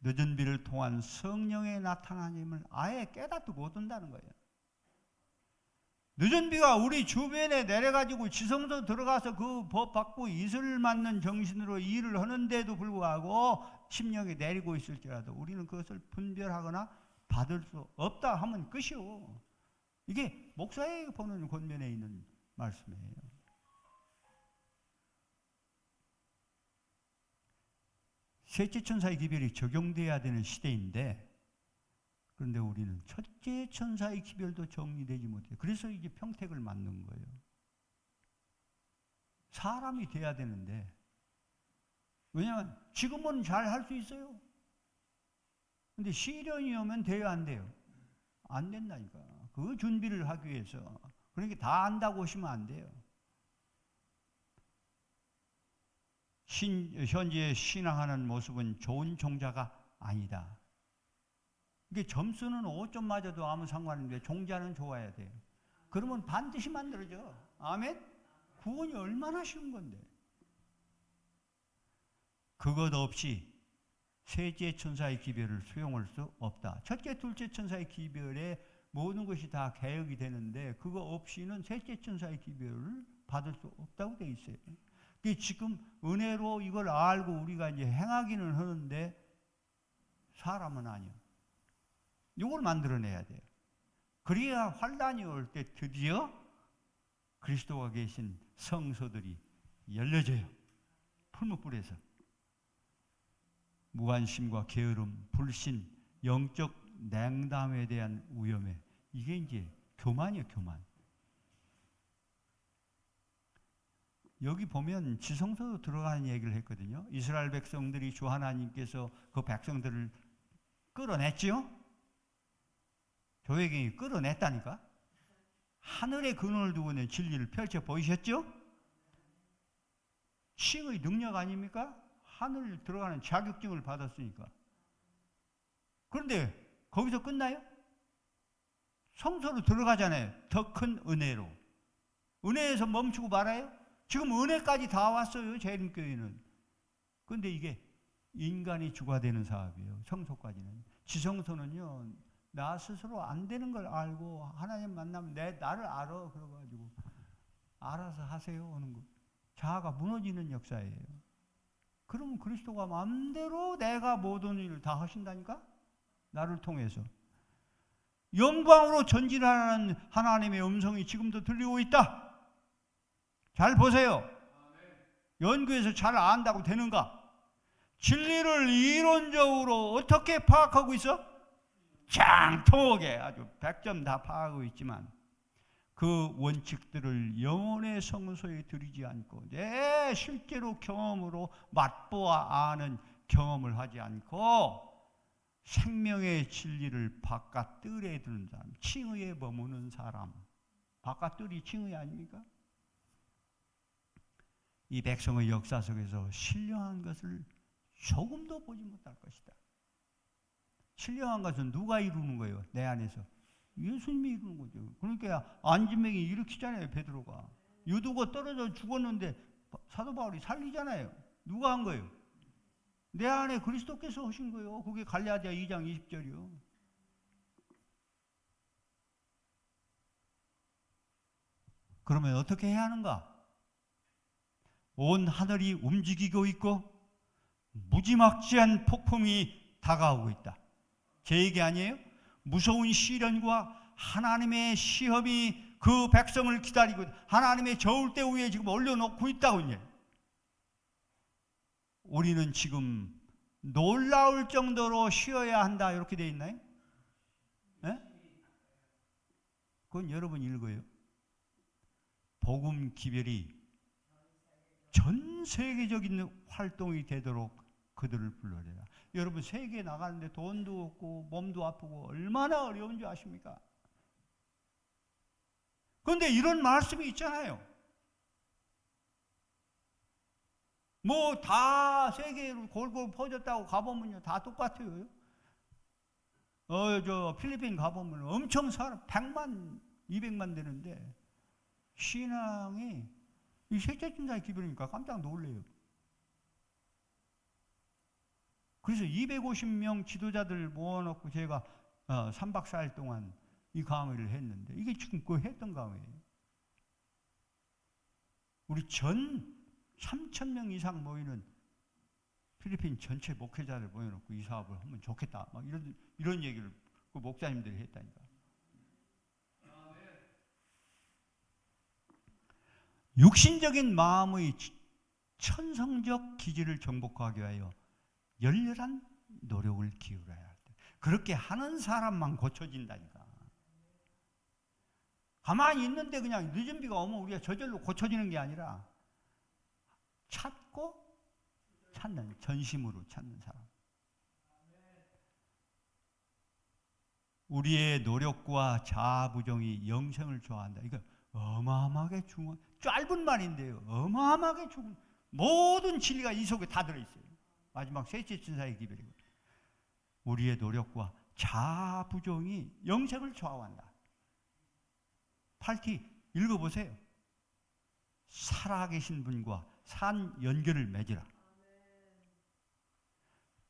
늦은 비를 통한 성령의 나타나심을 아예 깨닫지 못한다는 거예요. 늦은 비가 우리 주변에 내려가지고 지성소 들어가서 그 법 받고 이슬 맞는 정신으로 일을 하는데도 불구하고 심령에 내리고 있을지라도 우리는 그것을 분별하거나 받을 수 없다 하면 끝이요. 이게 목사에 보는 권면에 있는 말씀이에요. 셋째 천사의 기별이 적용돼야 되는 시대인데, 그런데 우리는 첫째 천사의 기별도 정리되지 못해요. 그래서 이제 평택을 만든 거예요. 사람이 돼야 되는데, 왜냐하면 지금은 잘 할 수 있어요. 근데 시련이 오면 돼요, 안 돼요? 안 된다니까. 그 준비를 하기 위해서. 그러니까 다 안다고 하시면 안 돼요. 현재 신앙하는 모습은 좋은 종자가 아니다. 이게 점수는 5점 맞아도 아무 상관없는데 종자는 좋아야 돼요. 그러면 반드시 만들어져. 아멘? 구원이 얼마나 쉬운 건데. 그것 없이 셋째 천사의 기별을 수용할 수 없다. 첫째, 둘째 천사의 기별에 모든 것이 다 개혁이 되는데 그거 없이는 셋째 천사의 기별을 받을 수 없다고 되어 있어요. 지금 은혜로 이걸 알고 우리가 이제 행하기는 하는데 사람은 아니요. 이걸 만들어내야 돼요. 그래야 환란이 올 때 드디어 그리스도가 계신 성소들이 열려져요. 풀무불에서. 무관심과 게으름, 불신, 영적 냉담에 대한 위험에 이게 이제 교만이에요, 교만. 여기 보면 지성소 들어가는 얘기를 했거든요. 이스라엘 백성들이 주 하나님께서 그 백성들을 끌어냈지요? 조회경이 끌어냈다니까? 하늘의 근원을 두고는 진리를 펼쳐 보이셨죠? 칭의 능력 아닙니까? 하늘 들어가는 자격증을 받았으니까. 그런데 거기서 끝나요? 성소로 들어가잖아요. 더 큰 은혜로. 은혜에서 멈추고 말아요? 지금 은혜까지 다 왔어요, 재림교회는. 그런데 이게 인간이 주가 되는 사업이에요. 성소까지는. 지성소는요, 나 스스로 안 되는 걸 알고 하나님 만나면 나를 알아. 그래가지고 알아서 하세요 하는 거. 자아가 무너지는 역사예요. 그러면 그리스도가 마음대로 내가 모든 일을 다 하신다니까? 나를 통해서. 영광으로 전진하는 하나님의 음성이 지금도 들리고 있다. 잘 보세요. 연구해서 잘 안다고 되는가? 진리를 이론적으로 어떻게 파악하고 있어? 장통하게 아주 100점 다 파악하고 있지만 그 원칙들을 영혼의 성소에 들이지 않고 내 실제로 경험으로 맛보아 아는 경험을 하지 않고 생명의 진리를 바깥 뜰에 두는 사람, 칭의에 머무는 사람, 바깥 뜰이 칭의 아닙니까? 이 백성의 역사 속에서 신령한 것을 조금도 보지 못할 것이다. 신령한 것은 누가 이루는 거예요? 내 안에서. 예수님이 이루는 거죠. 그러니까 안진뱅이 일으키잖아요. 베드로가. 유두가 떨어져 죽었는데 사도 바울이 살리잖아요. 누가 한 거예요? 내 안에 그리스도께서 하신 거예요. 그게 갈라디아 2장 20절이요. 그러면 어떻게 해야 하는가? 온 하늘이 움직이고 있고 무지막지한 폭풍이 다가오고 있다. 제 얘기 아니에요? 무서운 시련과 하나님의 시험이 그 백성을 기다리고 하나님의 저울대 위에 지금 올려놓고 있다고 이제. 우리는 지금 놀라울 정도로 쉬어야 한다 이렇게 되어 있나요? 네? 그건 여러분 읽어요. 복음 기별이 전 세계적인 활동이 되도록 그들을 불러내라. 여러분 세계에 나가는데 돈도 없고 몸도 아프고 얼마나 어려운 줄 아십니까? 그런데 이런 말씀이 있잖아요. 뭐 다 세계로 골고루 퍼졌다고 가보면요 다 똑같아요. 저 필리핀 가보면 엄청 사람 100만 200만 되는데 신앙이 이 셋째진사의 기별이니까 깜짝 놀래요. 그래서 250명 지도자들 모아놓고 제가 3박 4일 동안 이 강의를 했는데 이게 지금 그 했던 강의예요. 우리 전 3,000명 이상 모이는 필리핀 전체 목회자들 모여놓고 이 사업을 하면 좋겠다. 막 이런 얘기를 그 목사님들이 했다니까. 육신적인 마음의 천성적 기질을 정복하기 위하여 열렬한 노력을 기울여야 할 때. 그렇게 하는 사람만 고쳐진다니까. 가만히 있는데 그냥 늦은 비가 오면 우리가 저절로 고쳐지는 게 아니라 찾고 찾는, 전심으로 찾는 사람. 우리의 노력과 자아부정이 영생을 좋아한다. 이거 어마어마하게 중요한, 짧은 말인데요. 어마어마하게 중요한 모든 진리가 이 속에 다 들어있어요. 마지막 셋째 천사의 기별이고. 우리의 노력과 자아부정이 영생을 좌우한다. 8티 읽어보세요. 살아계신 분과 산 연결을 맺으라.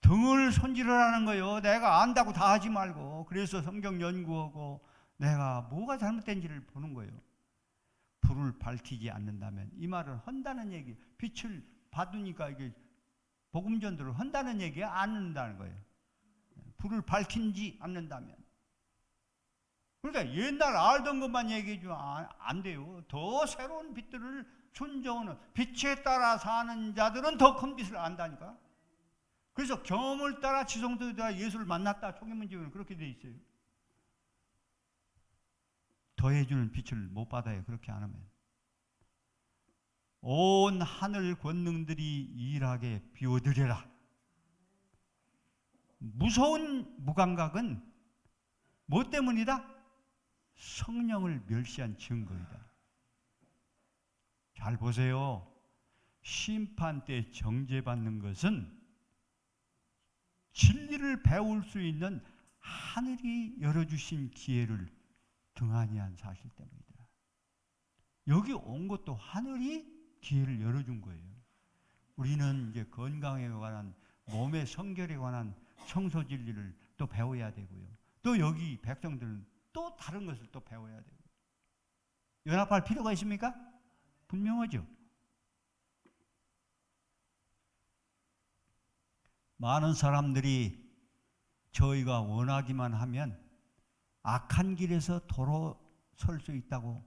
등을 손질하라는 거예요. 내가 안다고 다 하지 말고. 그래서 성경 연구하고 내가 뭐가 잘못된지를 보는 거예요. 불을 밝히지 않는다면, 이 말은 한다는 얘기, 빛을 받으니까 이게 복음 전도를 한다는 얘기야, 안 한다는 거예요. 불을 밝히지 않는다면. 그러니까 옛날 알던 것만 얘기해 주면 안 돼요. 더 새로운 빛들을 순종하는, 빛에 따라 사는 자들은 더 큰 빛을 안다니까. 그래서 경험을 따라 지성도에 따라 예수를 만났다. 초기문집은 그렇게 돼 있어요. 더해주는 빛을 못 받아요. 그렇게 안 하면. 온 하늘 권능들이 일하게 비워드려라. 무서운 무감각은 뭐 때문이다? 성령을 멸시한 증거이다. 잘 보세요. 심판 때 정죄받는 것은 진리를 배울 수 있는 하늘이 열어주신 기회를 등한히 한 사실 때문이다. 여기 온 것도 하늘이 기회를 열어준 거예요. 우리는 이제 건강에 관한, 몸의 성결에 관한 청소 진리를 또 배워야 되고요. 또 여기 백성들은 또 다른 것을 또 배워야 되고요. 연합할 필요가 있습니까? 분명하죠. 많은 사람들이 저희가 원하기만 하면 악한 길에서 돌아설 수 있다고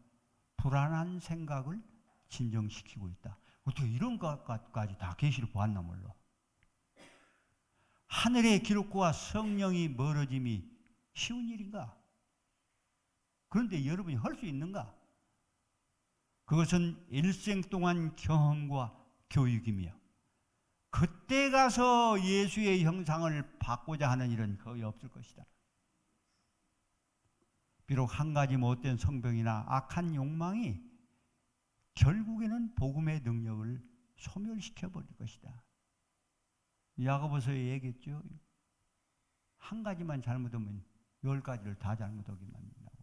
불안한 생각을 진정시키고 있다. 어떻게 이런 것까지 다 계시를 보았나 몰라. 하늘의 기록과 성령이 멀어짐이 쉬운 일인가? 그런데 여러분이 할 수 있는가? 그것은 일생 동안 경험과 교육이며 그때 가서 예수의 형상을 받고자 하는 일은 거의 없을 것이다. 비록 한 가지 못된 성병이나 악한 욕망이 결국에는 복음의 능력을 소멸시켜 버릴 것이다. 야고보서에 얘기했죠. 한 가지만 잘못하면 10가지를 다 잘못하게 만든다고.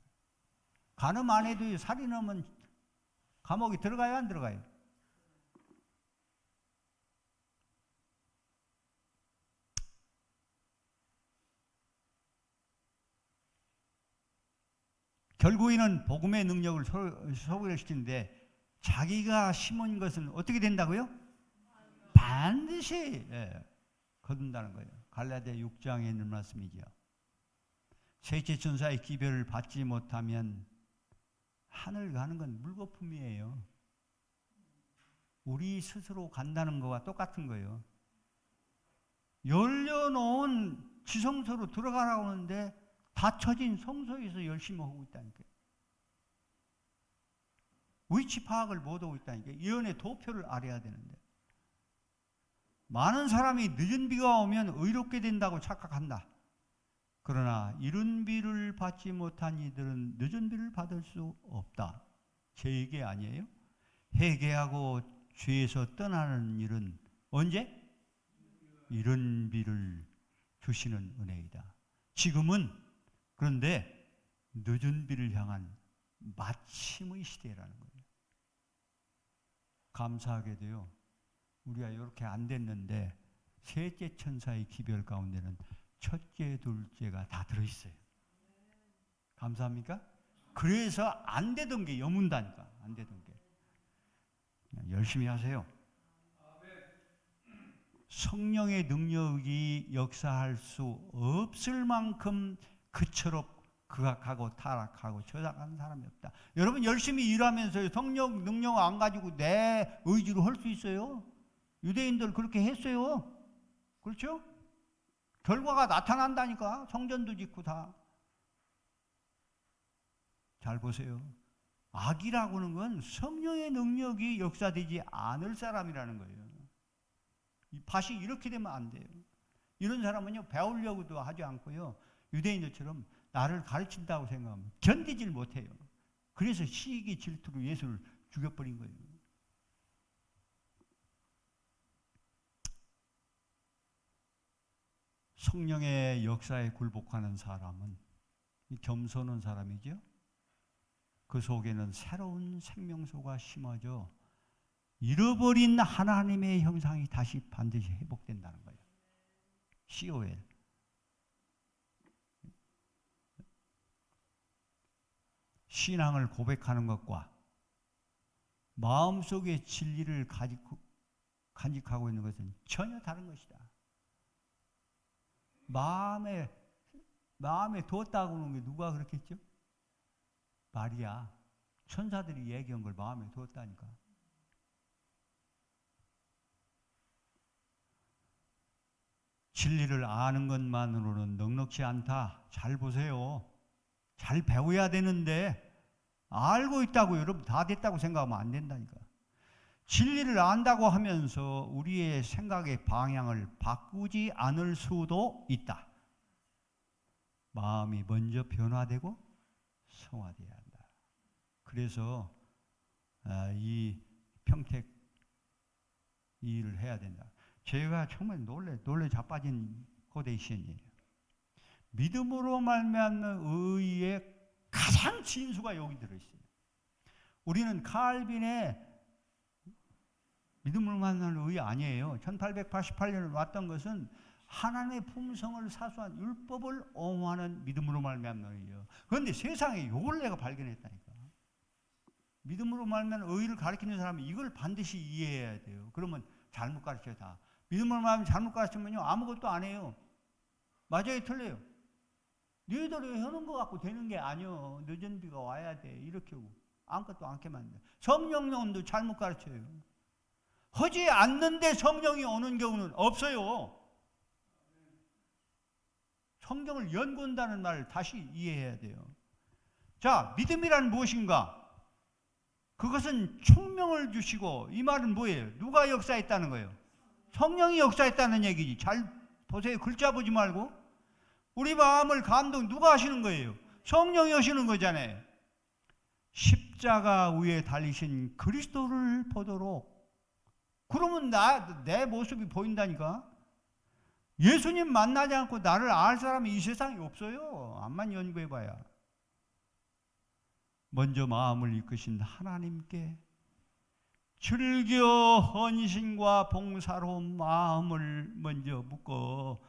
간음 안 해도 살인하면 감옥에 들어가요, 안 들어가요? 결국에는 복음의 능력을 소멸시키는데 자기가 심은 것은 어떻게 된다고요? 반드시 거둔다는 거예요. 갈라디아 6장에 있는 말씀이죠. 셋째 천사의 기별을 받지 못하면 하늘 가는 건 물거품이에요. 우리 스스로 간다는 거와 똑같은 거예요. 열려놓은 지성소로 들어가라고 하는데 닫혀진 성소에서 열심히 하고 있다니까요. 위치 파악을 못하고 있다니까요. 예언의 도표를 알아야 되는데. 많은 사람이 늦은 비가 오면 의롭게 된다고 착각한다. 그러나 이른 비를 받지 못한 이들은 늦은 비를 받을 수 없다. 제 얘기 아니에요? 회개하고 죄에서 떠나는 일은 언제? 이른 비를 주시는 은혜이다. 지금은 그런데 늦은 비를 향한 마침의 시대라는 거예요. 감사하게도요. 우리가 이렇게 안 됐는데 셋째 천사의 기별 가운데는 첫째, 둘째가 다 들어있어요. 감사합니까? 그래서 안 되던 게 여문다니까. 안 되던 게. 열심히 하세요. 성령의 능력이 역사할 수 없을 만큼 그처럼 극악하고 타락하고 저작한 사람이 없다. 여러분 열심히 일하면서 성령 능력 안 가지고 내 의지로 할 수 있어요? 유대인들 그렇게 했어요. 그렇죠? 결과가 나타난다니까. 성전도 짓고 다. 잘 보세요. 악이라고 하는 건 성령의 능력이 역사되지 않을 사람이라는 거예요. 이 밭이 이렇게 되면 안 돼요. 이런 사람은요, 배우려고도 하지 않고요, 유대인들처럼 나를 가르친다고 생각하면 견디질 못해요. 그래서 시기 질투로 예수를 죽여버린 거예요. 성령의 역사에 굴복하는 사람은 겸손한 사람이죠. 그 속에는 새로운 생명소가 심어져 잃어버린 하나님의 형상이 다시 반드시 회복된다는 거예요. COL. 신앙을 고백하는 것과 마음속의 진리를 간직하고 있는 것은 전혀 다른 것이다. 마음에 두었다고 하는 게 누가 그렇겠죠? 마리아. 천사들이 얘기한 걸 마음에 두었다니까. 진리를 아는 것만으로는 넉넉지 않다. 잘 보세요. 잘 배워야 되는데 알고 있다고 여러분 다 됐다고 생각하면 안 된다니까. 진리를 안다고 하면서 우리의 생각의 방향을 바꾸지 않을 수도 있다. 마음이 먼저 변화되고 성화되어야 한다. 그래서 이 평택 이 일을 해야 된다. 제가 정말 놀래 자빠진 고대 시인이에요. 믿음으로 말미암는 의의 가장 진수가 여기 들어있어요. 우리는 칼빈의 믿음으로 말미암는 의 아니에요. 1888년에 왔던 것은 하나님의 품성을 사수한 율법을 옹호하는 믿음으로 말미암는 의예요. 그런데 세상에 이걸 내가 발견했다니까. 믿음으로 말미암는 의를 가르치는 사람은 이걸 반드시 이해해야 돼요. 그러면 잘못 가르쳐요 다. 믿음으로 말미암는 잘못 가르치면요 아무것도 안 해요. 맞아요, 틀려요? 너희들이 하는 거 갖고 되는 게 아니여. 늦은 비가 와야 돼. 이렇게 하고 아무것도 안 캐면 안 돼. 성령님도 잘못 가르쳐요. 하지 않는데 성령이 오는 경우는 없어요. 성경을 연구한다는 말을 다시 이해해야 돼요. 자, 믿음이란 무엇인가? 그것은 총명을 주시고, 이 말은 뭐예요? 누가 역사했다는 거예요? 성령이 역사했다는 얘기지. 잘 보세요. 글자 보지 말고. 우리 마음을 감동 누가 하시는 거예요? 성령이 하시는 거잖아요. 십자가 위에 달리신 그리스도를 보도록. 그러면 내 모습이 보인다니까. 예수님 만나지 않고 나를 알 사람이 이 세상에 없어요. 암만 연구해봐야. 먼저 마음을 이끄신 하나님께 즐겨 헌신과 봉사로 마음을 먼저 묶어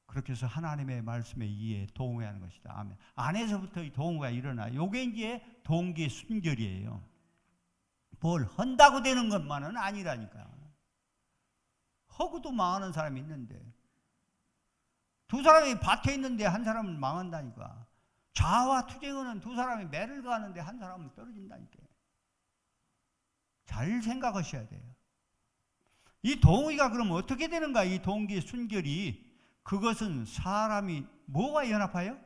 그렇게 해서 하나님의 말씀에 이해에 동의하는 것이다. 아멘. 안에서부터 이 동의가 일어나. 요게 이제 동기의 순결이에요. 뭘 한다고 되는 것만은 아니라니까. 허구도 망하는 사람이 있는데, 두 사람이 밭에 있는데 한 사람은 망한다니까. 자아와 투쟁하는 두 사람이 매를 가는데 한 사람은 떨어진다니까. 잘 생각하셔야 돼요. 이 동의가 그럼 어떻게 되는가? 이 동기의 순결이. 그것은 사람이 뭐가 연합하여?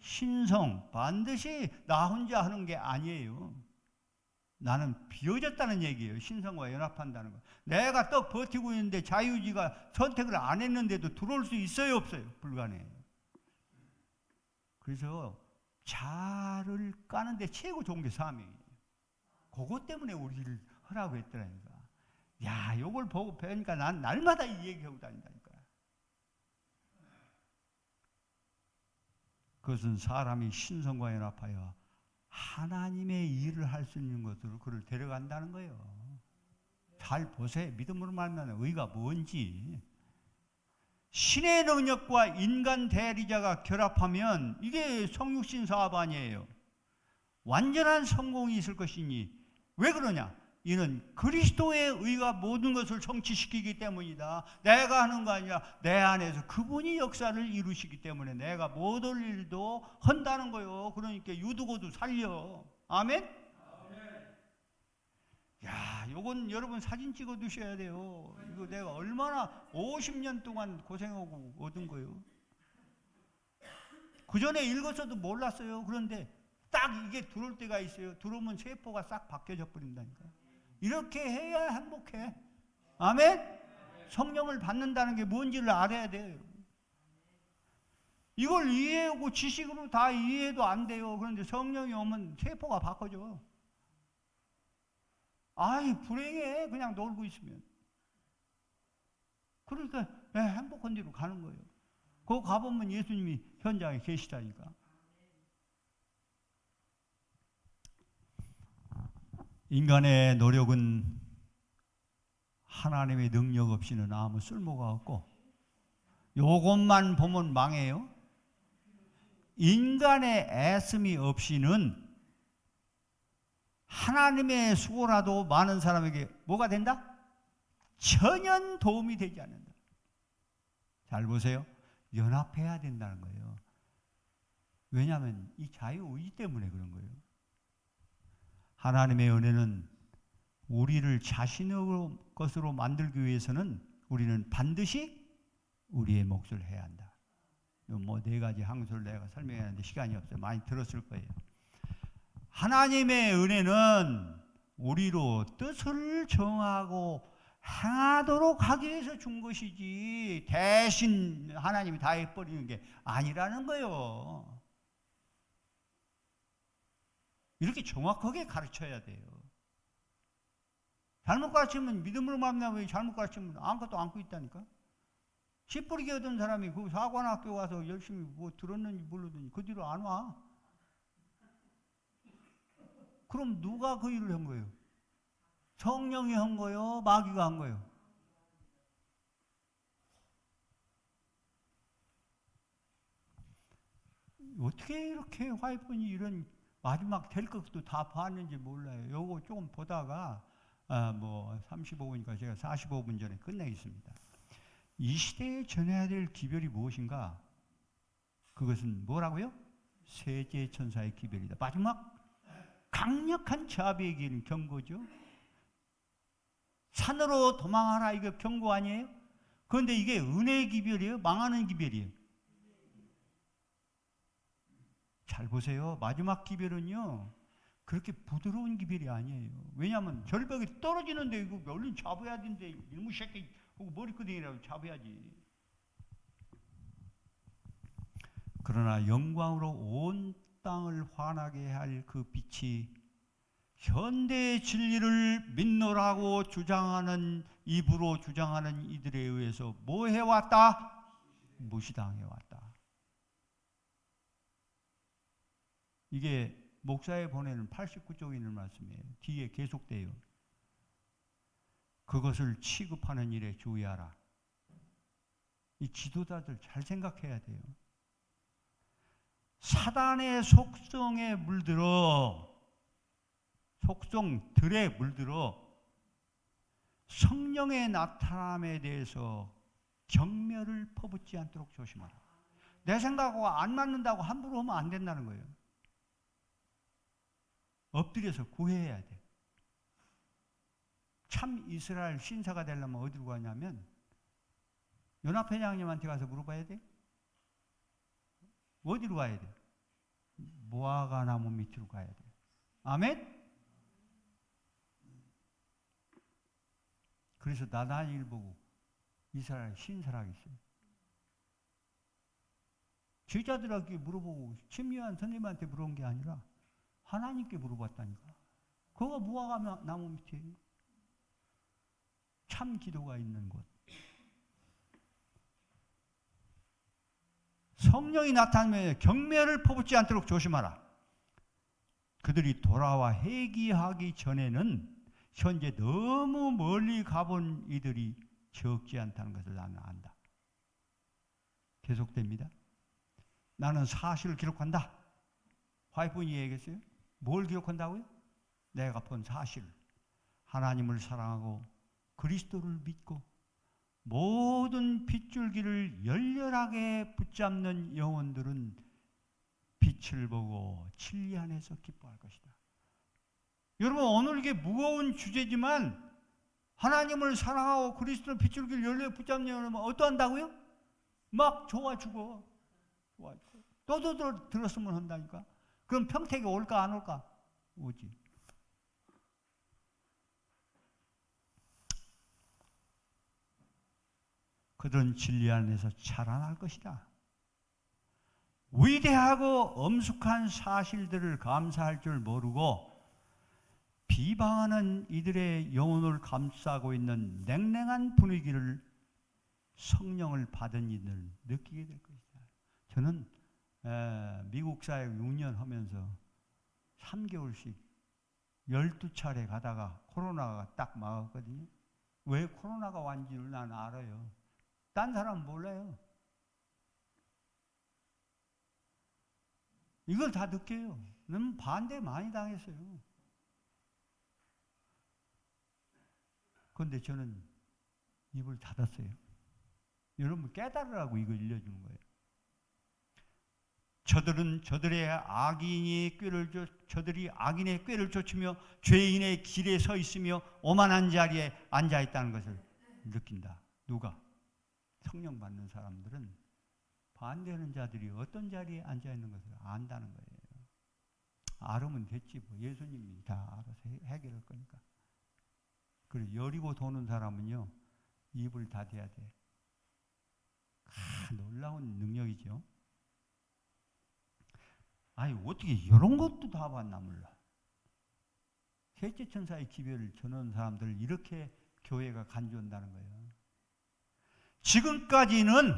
신성. 반드시 나 혼자 하는 게 아니에요. 나는 비워졌다는 얘기예요. 신성과 연합한다는 거. 내가 떡 버티고 있는데 자유지가 선택을 안 했는데도 들어올 수 있어요, 없어요? 불가능해요. 그래서 자를 까는데 최고 좋은 게 사명이에요. 그것 때문에 우리를 하라고 했더라니까. 야, 요걸 보고 배우니까 난 날마다 이 얘기하고 다닌다니까. 그것은 사람이 신성과 연합하여 하나님의 일을 할 수 있는 것으로 그를 데려간다는 거예요. 잘 보세요. 믿음으로 말하면 의가 뭔지. 신의 능력과 인간 대리자가 결합하면 이게 성육신 사업 아니에요. 완전한 성공이 있을 것이니. 왜 그러냐? 이는 그리스도의 의가 모든 것을 성취시키기 때문이다. 내가 하는 거 아니라 내 안에서 그분이 역사를 이루시기 때문에 내가 모든 일도 한다는 거예요. 그러니까 유두고도 살려. 아멘? 야, 요건 여러분 사진 찍어 두셔야 돼요. 이거 내가 얼마나 50년 동안 고생하고 얻은 거예요. 그 전에 읽었어도 몰랐어요. 그런데 딱 이게 들어올 때가 있어요. 들어오면 세포가 싹 바뀌어져 버린다니까. 이렇게 해야 행복해. 아멘? 성령을 받는다는 게 뭔지를 알아야 돼요. 이걸 이해하고 지식으로 다 이해해도 안 돼요. 그런데 성령이 오면 세포가 바꿔져. 아이, 불행해. 그냥 놀고 있으면. 그러니까 행복한 데로 가는 거예요. 거기 가보면 예수님이 현장에 계시다니까. 인간의 노력은 하나님의 능력 없이는 아무 쓸모가 없고, 요것만 보면 망해요. 인간의 애씀이 없이는 하나님의 수고라도 많은 사람에게 뭐가 된다? 전혀 도움이 되지 않는다. 잘 보세요. 연합해야 된다는 거예요. 왜냐하면 이 자유의지 때문에 그런 거예요. 하나님의 은혜는 우리를 자신의 것으로 만들기 위해서는 우리는 반드시 우리의 몫을 해야 한다. 뭐 4가지 항소를 내가 설명해야 하는데 시간이 없어요. 많이 들었을 거예요. 하나님의 은혜는 우리로 뜻을 정하고 행하도록 하기 위해서 준 것이지 대신 하나님이 다 해버리는 게 아니라는 거예요. 이렇게 정확하게 가르쳐야 돼요. 잘못 가르치면 믿음으로 만나면 잘못 가르치면 아무것도 안고 있다니까. 씨 뿌리게 얻은 사람이 그 사관학교 가서 열심히 뭐 들었는지 모르더니 그 뒤로 안 와. 그럼 누가 그 일을 한 거예요? 성령이 한 거예요? 마귀가 한 거예요? 어떻게 이렇게 와이프니 이런 마지막 될 것도 다 봤는지 몰라요. 요거 조금 보다가 뭐 35분이니까 제가 45분 전에 끝내겠습니다. 이 시대에 전해야 될 기별이 무엇인가? 그것은 뭐라고요? 세제 천사의 기별이다. 마지막 강력한 자비의 길, 경고죠. 산으로 도망하라, 이거 경고 아니에요? 그런데 이게 은혜의 기별이에요? 망하는 기별이에요? 잘 보세요. 마지막 기별은요, 그렇게 부드러운 기별이 아니에요. 왜냐하면 절벽이 떨어지는데 이거 얼른 잡아야 되는데 이놈의 새끼 하고 머리끄댕이라고 잡아야지. 그러나 영광으로 온 땅을 환하게 할 그 빛이 현대의 진리를 믿노라고 주장하는, 입으로 주장하는 이들에 의해서 뭐 해왔다? 무시당해왔다. 이게 목사에 보내는 89쪽에 있는 말씀이에요. 뒤에 계속돼요. 그것을 취급하는 일에 주의하라. 이 지도자들 잘 생각해야 돼요. 사단의 속성에 물들어, 속성들에 물들어 성령의 나타남에 대해서 경멸을 퍼붓지 않도록 조심하라. 내 생각하고 안 맞는다고 함부로 하면 안 된다는 거예요. 엎드려서 구해야 돼. 참 이스라엘 신사가 되려면 어디로 가냐면 연합회장님한테 가서 물어봐야 돼. 어디로 가야 돼? 무화과 나무 밑으로 가야 돼. 아멘? 그래서 나단일 보고 이스라엘 신사라겠어요. 제자들에게 물어보고 친밀한 선생님한테 물어본 게 아니라 하나님께 물어봤다니까. 그거 무화과 나무 밑에 참 기도가 있는 곳. 성령이 나타나면 경멸을 퍼붓지 않도록 조심하라. 그들이 돌아와 회개하기 전에는 현재 너무 멀리 가본 이들이 적지 않다는 것을 나는 안다. 계속됩니다. 나는 사실을 기록한다. 와이프분이 얘기했어요. 뭘 기록한다고요? 내가 본 사실. 하나님을 사랑하고 그리스도를 믿고 모든 핏줄기를 열렬하게 붙잡는 영혼들은 빛을 보고 진리 안에서 기뻐할 것이다. 여러분, 오늘 이게 무거운 주제지만 하나님을 사랑하고 그리스도의 핏줄기를 열렬히 붙잡는 영혼은 어떠한다고요? 막 좋아 죽어. 좋아 죽어. 또 들었으면 한다니까. 그럼 평택에 올까 안 올까? 오지. 그들은 진리 안에서 자라날 것이다. 위대하고 엄숙한 사실들을 감사할 줄 모르고 비방하는 이들의 영혼을 감싸고 있는 냉랭한 분위기를 성령을 받은 이들은 느끼게 될 것이다. 저는 미국 사역 6년 하면서 3개월씩 12차례 가다가 코로나가 딱 막았거든요. 왜 코로나가 왔는지를 난 알아요. 딴 사람은 몰라요. 이걸 다 느껴요. 난 반대 많이 당했어요. 그런데 저는 입을 닫았어요. 여러분 깨달으라고 이거 일러주는 거예요. 저들이 악인의 꾀를 쫓으며 죄인의 길에 서 있으며 오만한 자리에 앉아 있다는 것을 느낀다. 누가? 성령 받는 사람들은 반대하는 자들이 어떤 자리에 앉아 있는 것을 안다는 거예요. 알으면 됐지 뭐. 예수님이 다 알아서 해결할 거니까. 그리고 여리고 도는 사람은요, 입을 닫아야 돼. 놀라운 능력이죠. 아니 어떻게 이런 것도 다 봤나 몰라. 셋째 천사의 기별을 전하는 사람들을 이렇게 교회가 간주한다는 거예요. 지금까지는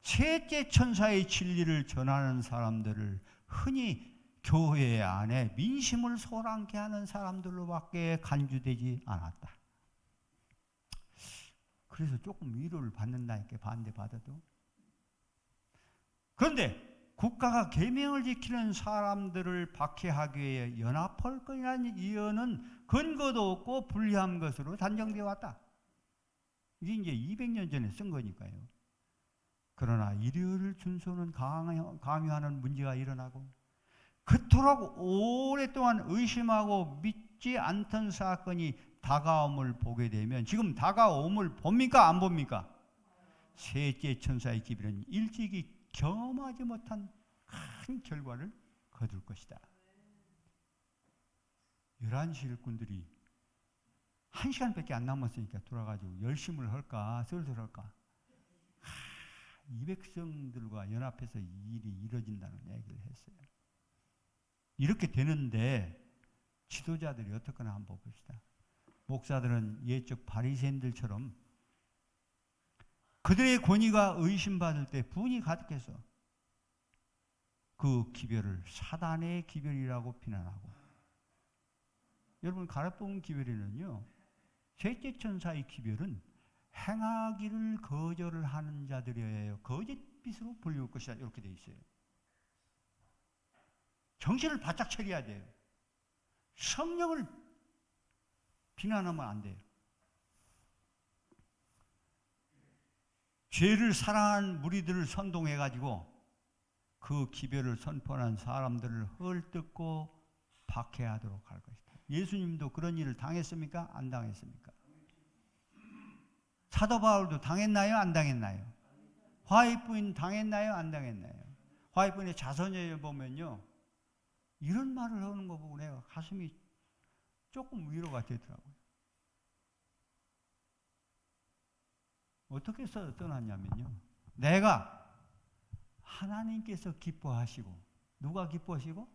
셋째 천사의 진리를 전하는 사람들을 흔히 교회 안에 민심을 소란케 하는 사람들로밖에 간주되지 않았다. 그래서 조금 위로를 받는다니까, 반대받아도. 그런데 국가가 계명을 지키는 사람들을 박해하기 위해 연합할 거라는 이유는 근거도 없고 불리한 것으로 단정되어 왔다. 이게 이제 200년 전에 쓴 거니까요. 그러나 일요일을 준수는 강요하는 문제가 일어나고 그토록 오랫동안 의심하고 믿지 않던 사건이 다가옴을 보게 되면 지금 다가옴을 봅니까? 안 봅니까? 셋째 천사의 기별은 일찍이 경험하지 못한 큰 결과를 거둘 것이다. 11시 일꾼들이 1시간밖에 안 남았으니까 돌아가지고 열심을 할까 쓸쓸할까 200성들과 연합해서 이 일이 이루어진다는 얘기를 했어요. 이렇게 되는데 지도자들이 어떻거나 한번 봅시다. 목사들은 옛적 바리새인들처럼 그들의 권위가 의심받을 때 분이 가득해서 그 기별을 사단의 기별이라고 비난하고, 여러분 가라뽕 기별에는요 셋째 천사의 기별은 행하기를 거절을 하는 자들이에요. 거짓빛으로 불리울 것이다. 이렇게 돼 있어요. 정신을 바짝 차려야 돼요. 성령을 비난하면 안 돼요. 죄를 사랑한 무리들을 선동해가지고 그 기별을 선포한 사람들을 헐뜯고 박해하도록 할 것이다. 예수님도 그런 일을 당했습니까? 안 당했습니까? 사도 바울도 당했나요? 안 당했나요? 화이부인 당했나요? 안 당했나요? 화이부인의 자서전에 보면요 이런 말을 하는 거 보고 내가 가슴이 조금 위로가 되더라고요. 어떻게 떠났냐면요, 내가 하나님께서 기뻐하시고, 누가 기뻐하시고?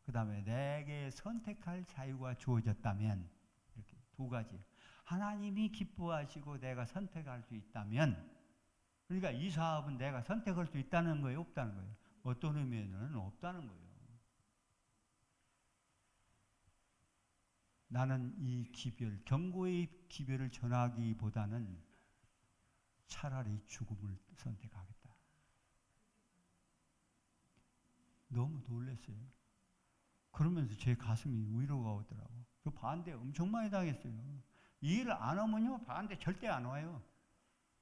그 다음에 내게 선택할 자유가 주어졌다면, 이렇게 두 가지. 하나님이 기뻐하시고 내가 선택할 수 있다면, 그러니까 이 사업은 내가 선택할 수 있다는 거예요, 없다는 거예요? 어떤 의미에는 없다는 거예요. 나는 이 기별, 경고의 기별을 전하기보다는 차라리 죽음을 선택하겠다. 너무 놀랐어요. 그러면서 제 가슴이 위로가 오더라고요. 그 반대 엄청 많이 당했어요. 이 일을 안 하면요 반대 절대 안 와요.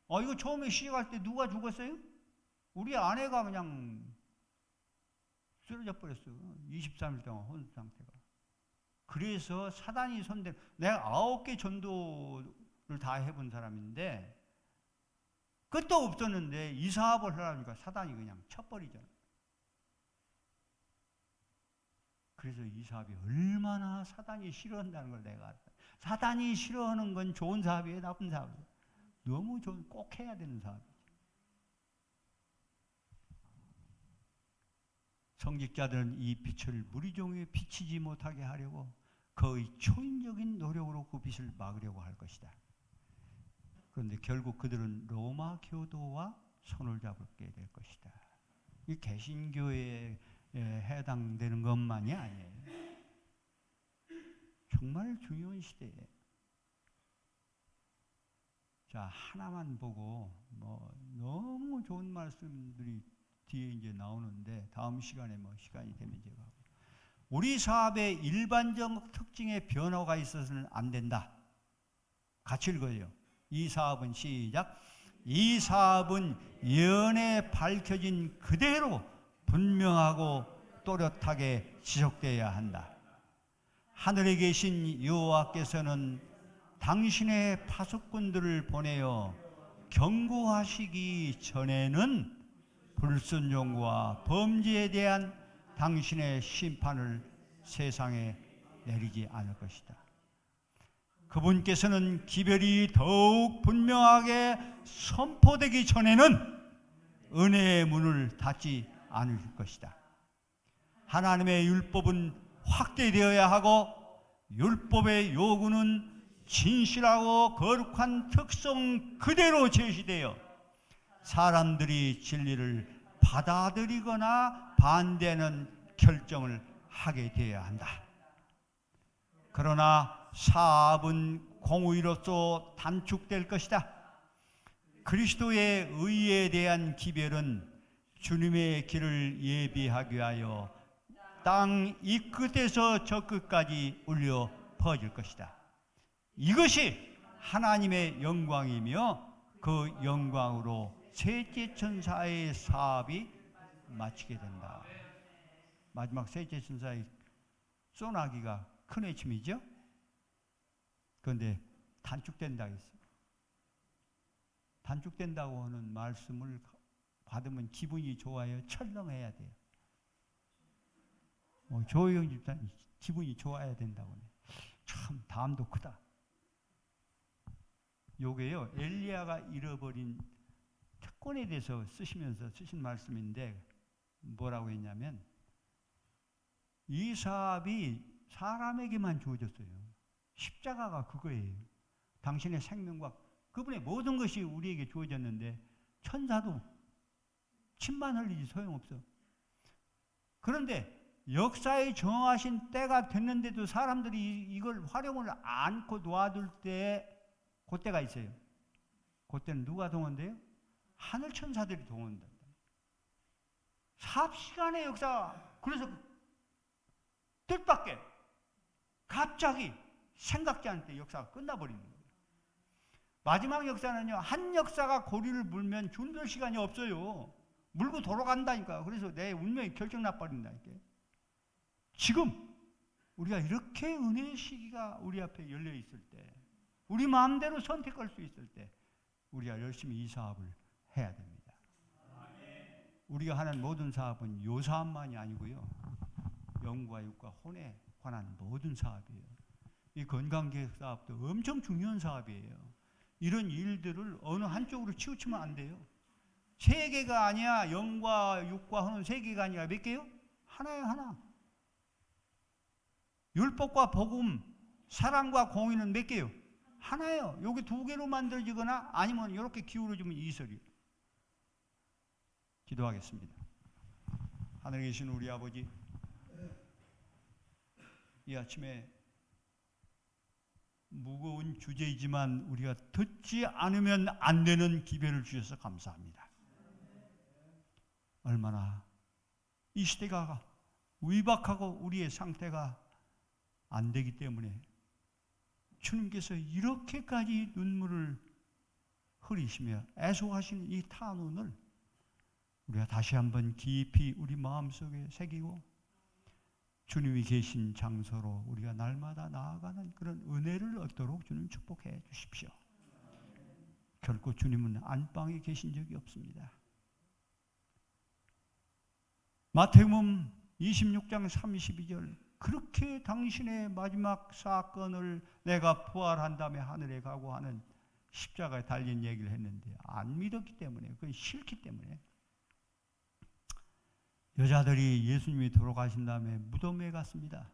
이거 처음에 시작할 때 누가 죽었어요? 우리 아내가 그냥 쓰러져 버렸어요. 23일 동안 혼수 상태가. 그래서 사단이 손대, 내가 9개 전도를 다 해본 사람인데 끝도 없었는데 이 사업을 하려니까 사단이 그냥 쳐버리잖아요. 그래서 이 사업이 얼마나 사단이 싫어한다는 걸 내가 알았다. 사단이 싫어하는 건 좋은 사업이에요, 나쁜 사업이에요? 너무 좋은, 꼭 해야 되는 사업이죠. 성직자들은 이 빛을 무리 중에 비치지 못하게 하려고 거의 초인적인 노력으로 그 빛을 막으려고 할 것이다. 그런데 결국 그들은 로마 교도와 손을 잡게 될 것이다. 이 개신교에 해당되는 것만이 아니에요. 정말 중요한 시대에. 자, 하나만 보고 너무 좋은 말씀들이 뒤에 이제 나오는데 다음 시간에 시간이 되면 제가 우리 사업의 일반적 특징의 변화가 있어서는 안 된다. 같이 읽어요. 이 사업은 시작. 이 사업은 예언에 밝혀진 그대로 분명하고 또렷하게 지속되어야 한다. 하늘에 계신 여호와께서는 당신의 파수꾼들을 보내어 경고하시기 전에는 불순종과 범죄에 대한 당신의 심판을 세상에 내리지 않을 것이다. 그분께서는 기별이 더욱 분명하게 선포되기 전에는 은혜의 문을 닫지 않을 것이다. 하나님의 율법은 확대되어야 하고 율법의 요구는 진실하고 거룩한 특성 그대로 제시되어 사람들이 진리를 받아들이거나 반대하는 결정을 하게 되어야 한다. 그러나 사업은 공의로서 단축될 것이다. 그리스도의 의에 대한 기별은 주님의 길을 예비하기 위하여 땅 이 끝에서 저 끝까지 울려 퍼질 것이다. 이것이 하나님의 영광이며 그 영광으로 셋째 천사의 사업이 마치게 된다. 마지막 셋째 천사의 소나기가 큰 외침이죠. 그런데 단축된다 했어요. 단축된다고 하는 말씀을 받으면 기분이 좋아요? 철렁해야 돼요? 조영 집사님 기분이 좋아야 된다고. 참 담도 크다. 요게요, 엘리야가 잃어버린 특권에 대해서 쓰시면서 쓰신 말씀인데 뭐라고 했냐면, 이 사업이 사람에게만 주어졌어요. 십자가가 그거예요. 당신의 생명과 그분의 모든 것이 우리에게 주어졌는데 천사도 침만 흘리지 소용없어. 그런데 역사에 정하신 때가 됐는데도 사람들이 이걸 활용을 않고 놔둘 때 그때가 있어요. 그때는 누가 동원돼요? 하늘 천사들이 동원된다. 삽시간의 역사. 그래서 뜻밖의 갑자기 생각지 않을 때 역사가 끝나버리는 거예요. 마지막 역사는요, 한 역사가 고리를 물면 준비할 시간이 없어요. 물고 돌아간다니까. 그래서 내 운명이 결정나버린다니까. 지금 우리가 이렇게 은혜의 시기가 우리 앞에 열려 있을 때, 우리 마음대로 선택할 수 있을 때 우리가 열심히 이 사업을 해야 됩니다. 우리가 하는 모든 사업은 요 사업만이 아니고요, 영과 육과 혼에 관한 모든 사업이에요. 이 건강계획 사업도 엄청 중요한 사업이에요. 이런 일들을 어느 한쪽으로 치우치면 안 돼요. 세 개가 아니야. 영과 육과 혼은 세 개가 아니라 몇 개요? 하나예요, 하나. 율법과 복음, 사랑과 공의는 몇 개요? 하나예요. 여기 두 개로 만들어지거나 아니면 이렇게 기울어지면 이설이에요. 기도하겠습니다. 하늘에 계신 우리 아버지, 이 아침에 무거운 주제이지만 우리가 듣지 않으면 안 되는 기별을 주셔서 감사합니다. 얼마나 이 시대가 위박하고 우리의 상태가 안 되기 때문에 주님께서 이렇게까지 눈물을 흘리시며 애소하시는 이 탄원을 우리가 다시 한번 깊이 우리 마음속에 새기고 주님이 계신 장소로 우리가 날마다 나아가는 그런 은혜를 얻도록 주님 축복해 주십시오. 결코 주님은 안방에 계신 적이 없습니다. 마태복음 26장 32절, 그렇게 당신의 마지막 사건을 내가 부활한 다음에 하늘에 가고 하는 십자가에 달린 얘기를 했는데 안 믿었기 때문에, 그건 싫기 때문에 여자들이 예수님이 돌아가신 다음에 무덤에 갔습니다.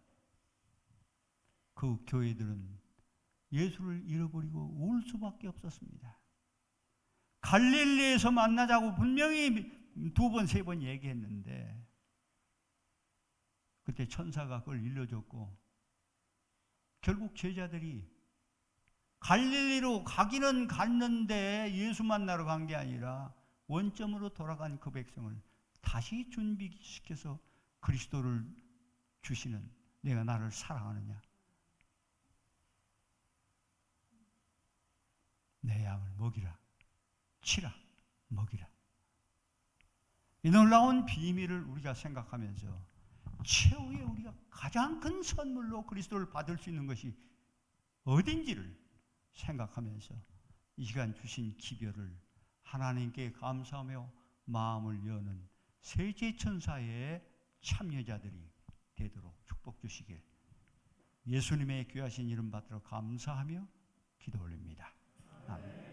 그 교회들은 예수를 잃어버리고 울 수밖에 없었습니다. 갈릴리에서 만나자고 분명히 두 번, 세 번 얘기했는데 그때 천사가 그걸 일러줬고 결국 제자들이 갈릴리로 가기는 갔는데 예수 만나러 간 게 아니라 원점으로 돌아간 그 백성을 다시 준비시켜서 그리스도를 주시는, 내가 나를 사랑하느냐, 내 양을 먹이라, 치라, 먹이라. 이 놀라운 비밀을 우리가 생각하면서 최후에 우리가 가장 큰 선물로 그리스도를 받을 수 있는 것이 어딘지를 생각하면서 이 시간 주신 기별을 하나님께 감사하며 마음을 여는 세계 천사의 참여자들이 되도록 축복 주시길 예수님의 귀하신 이름 받들어 감사하며 기도 올립니다. 아멘.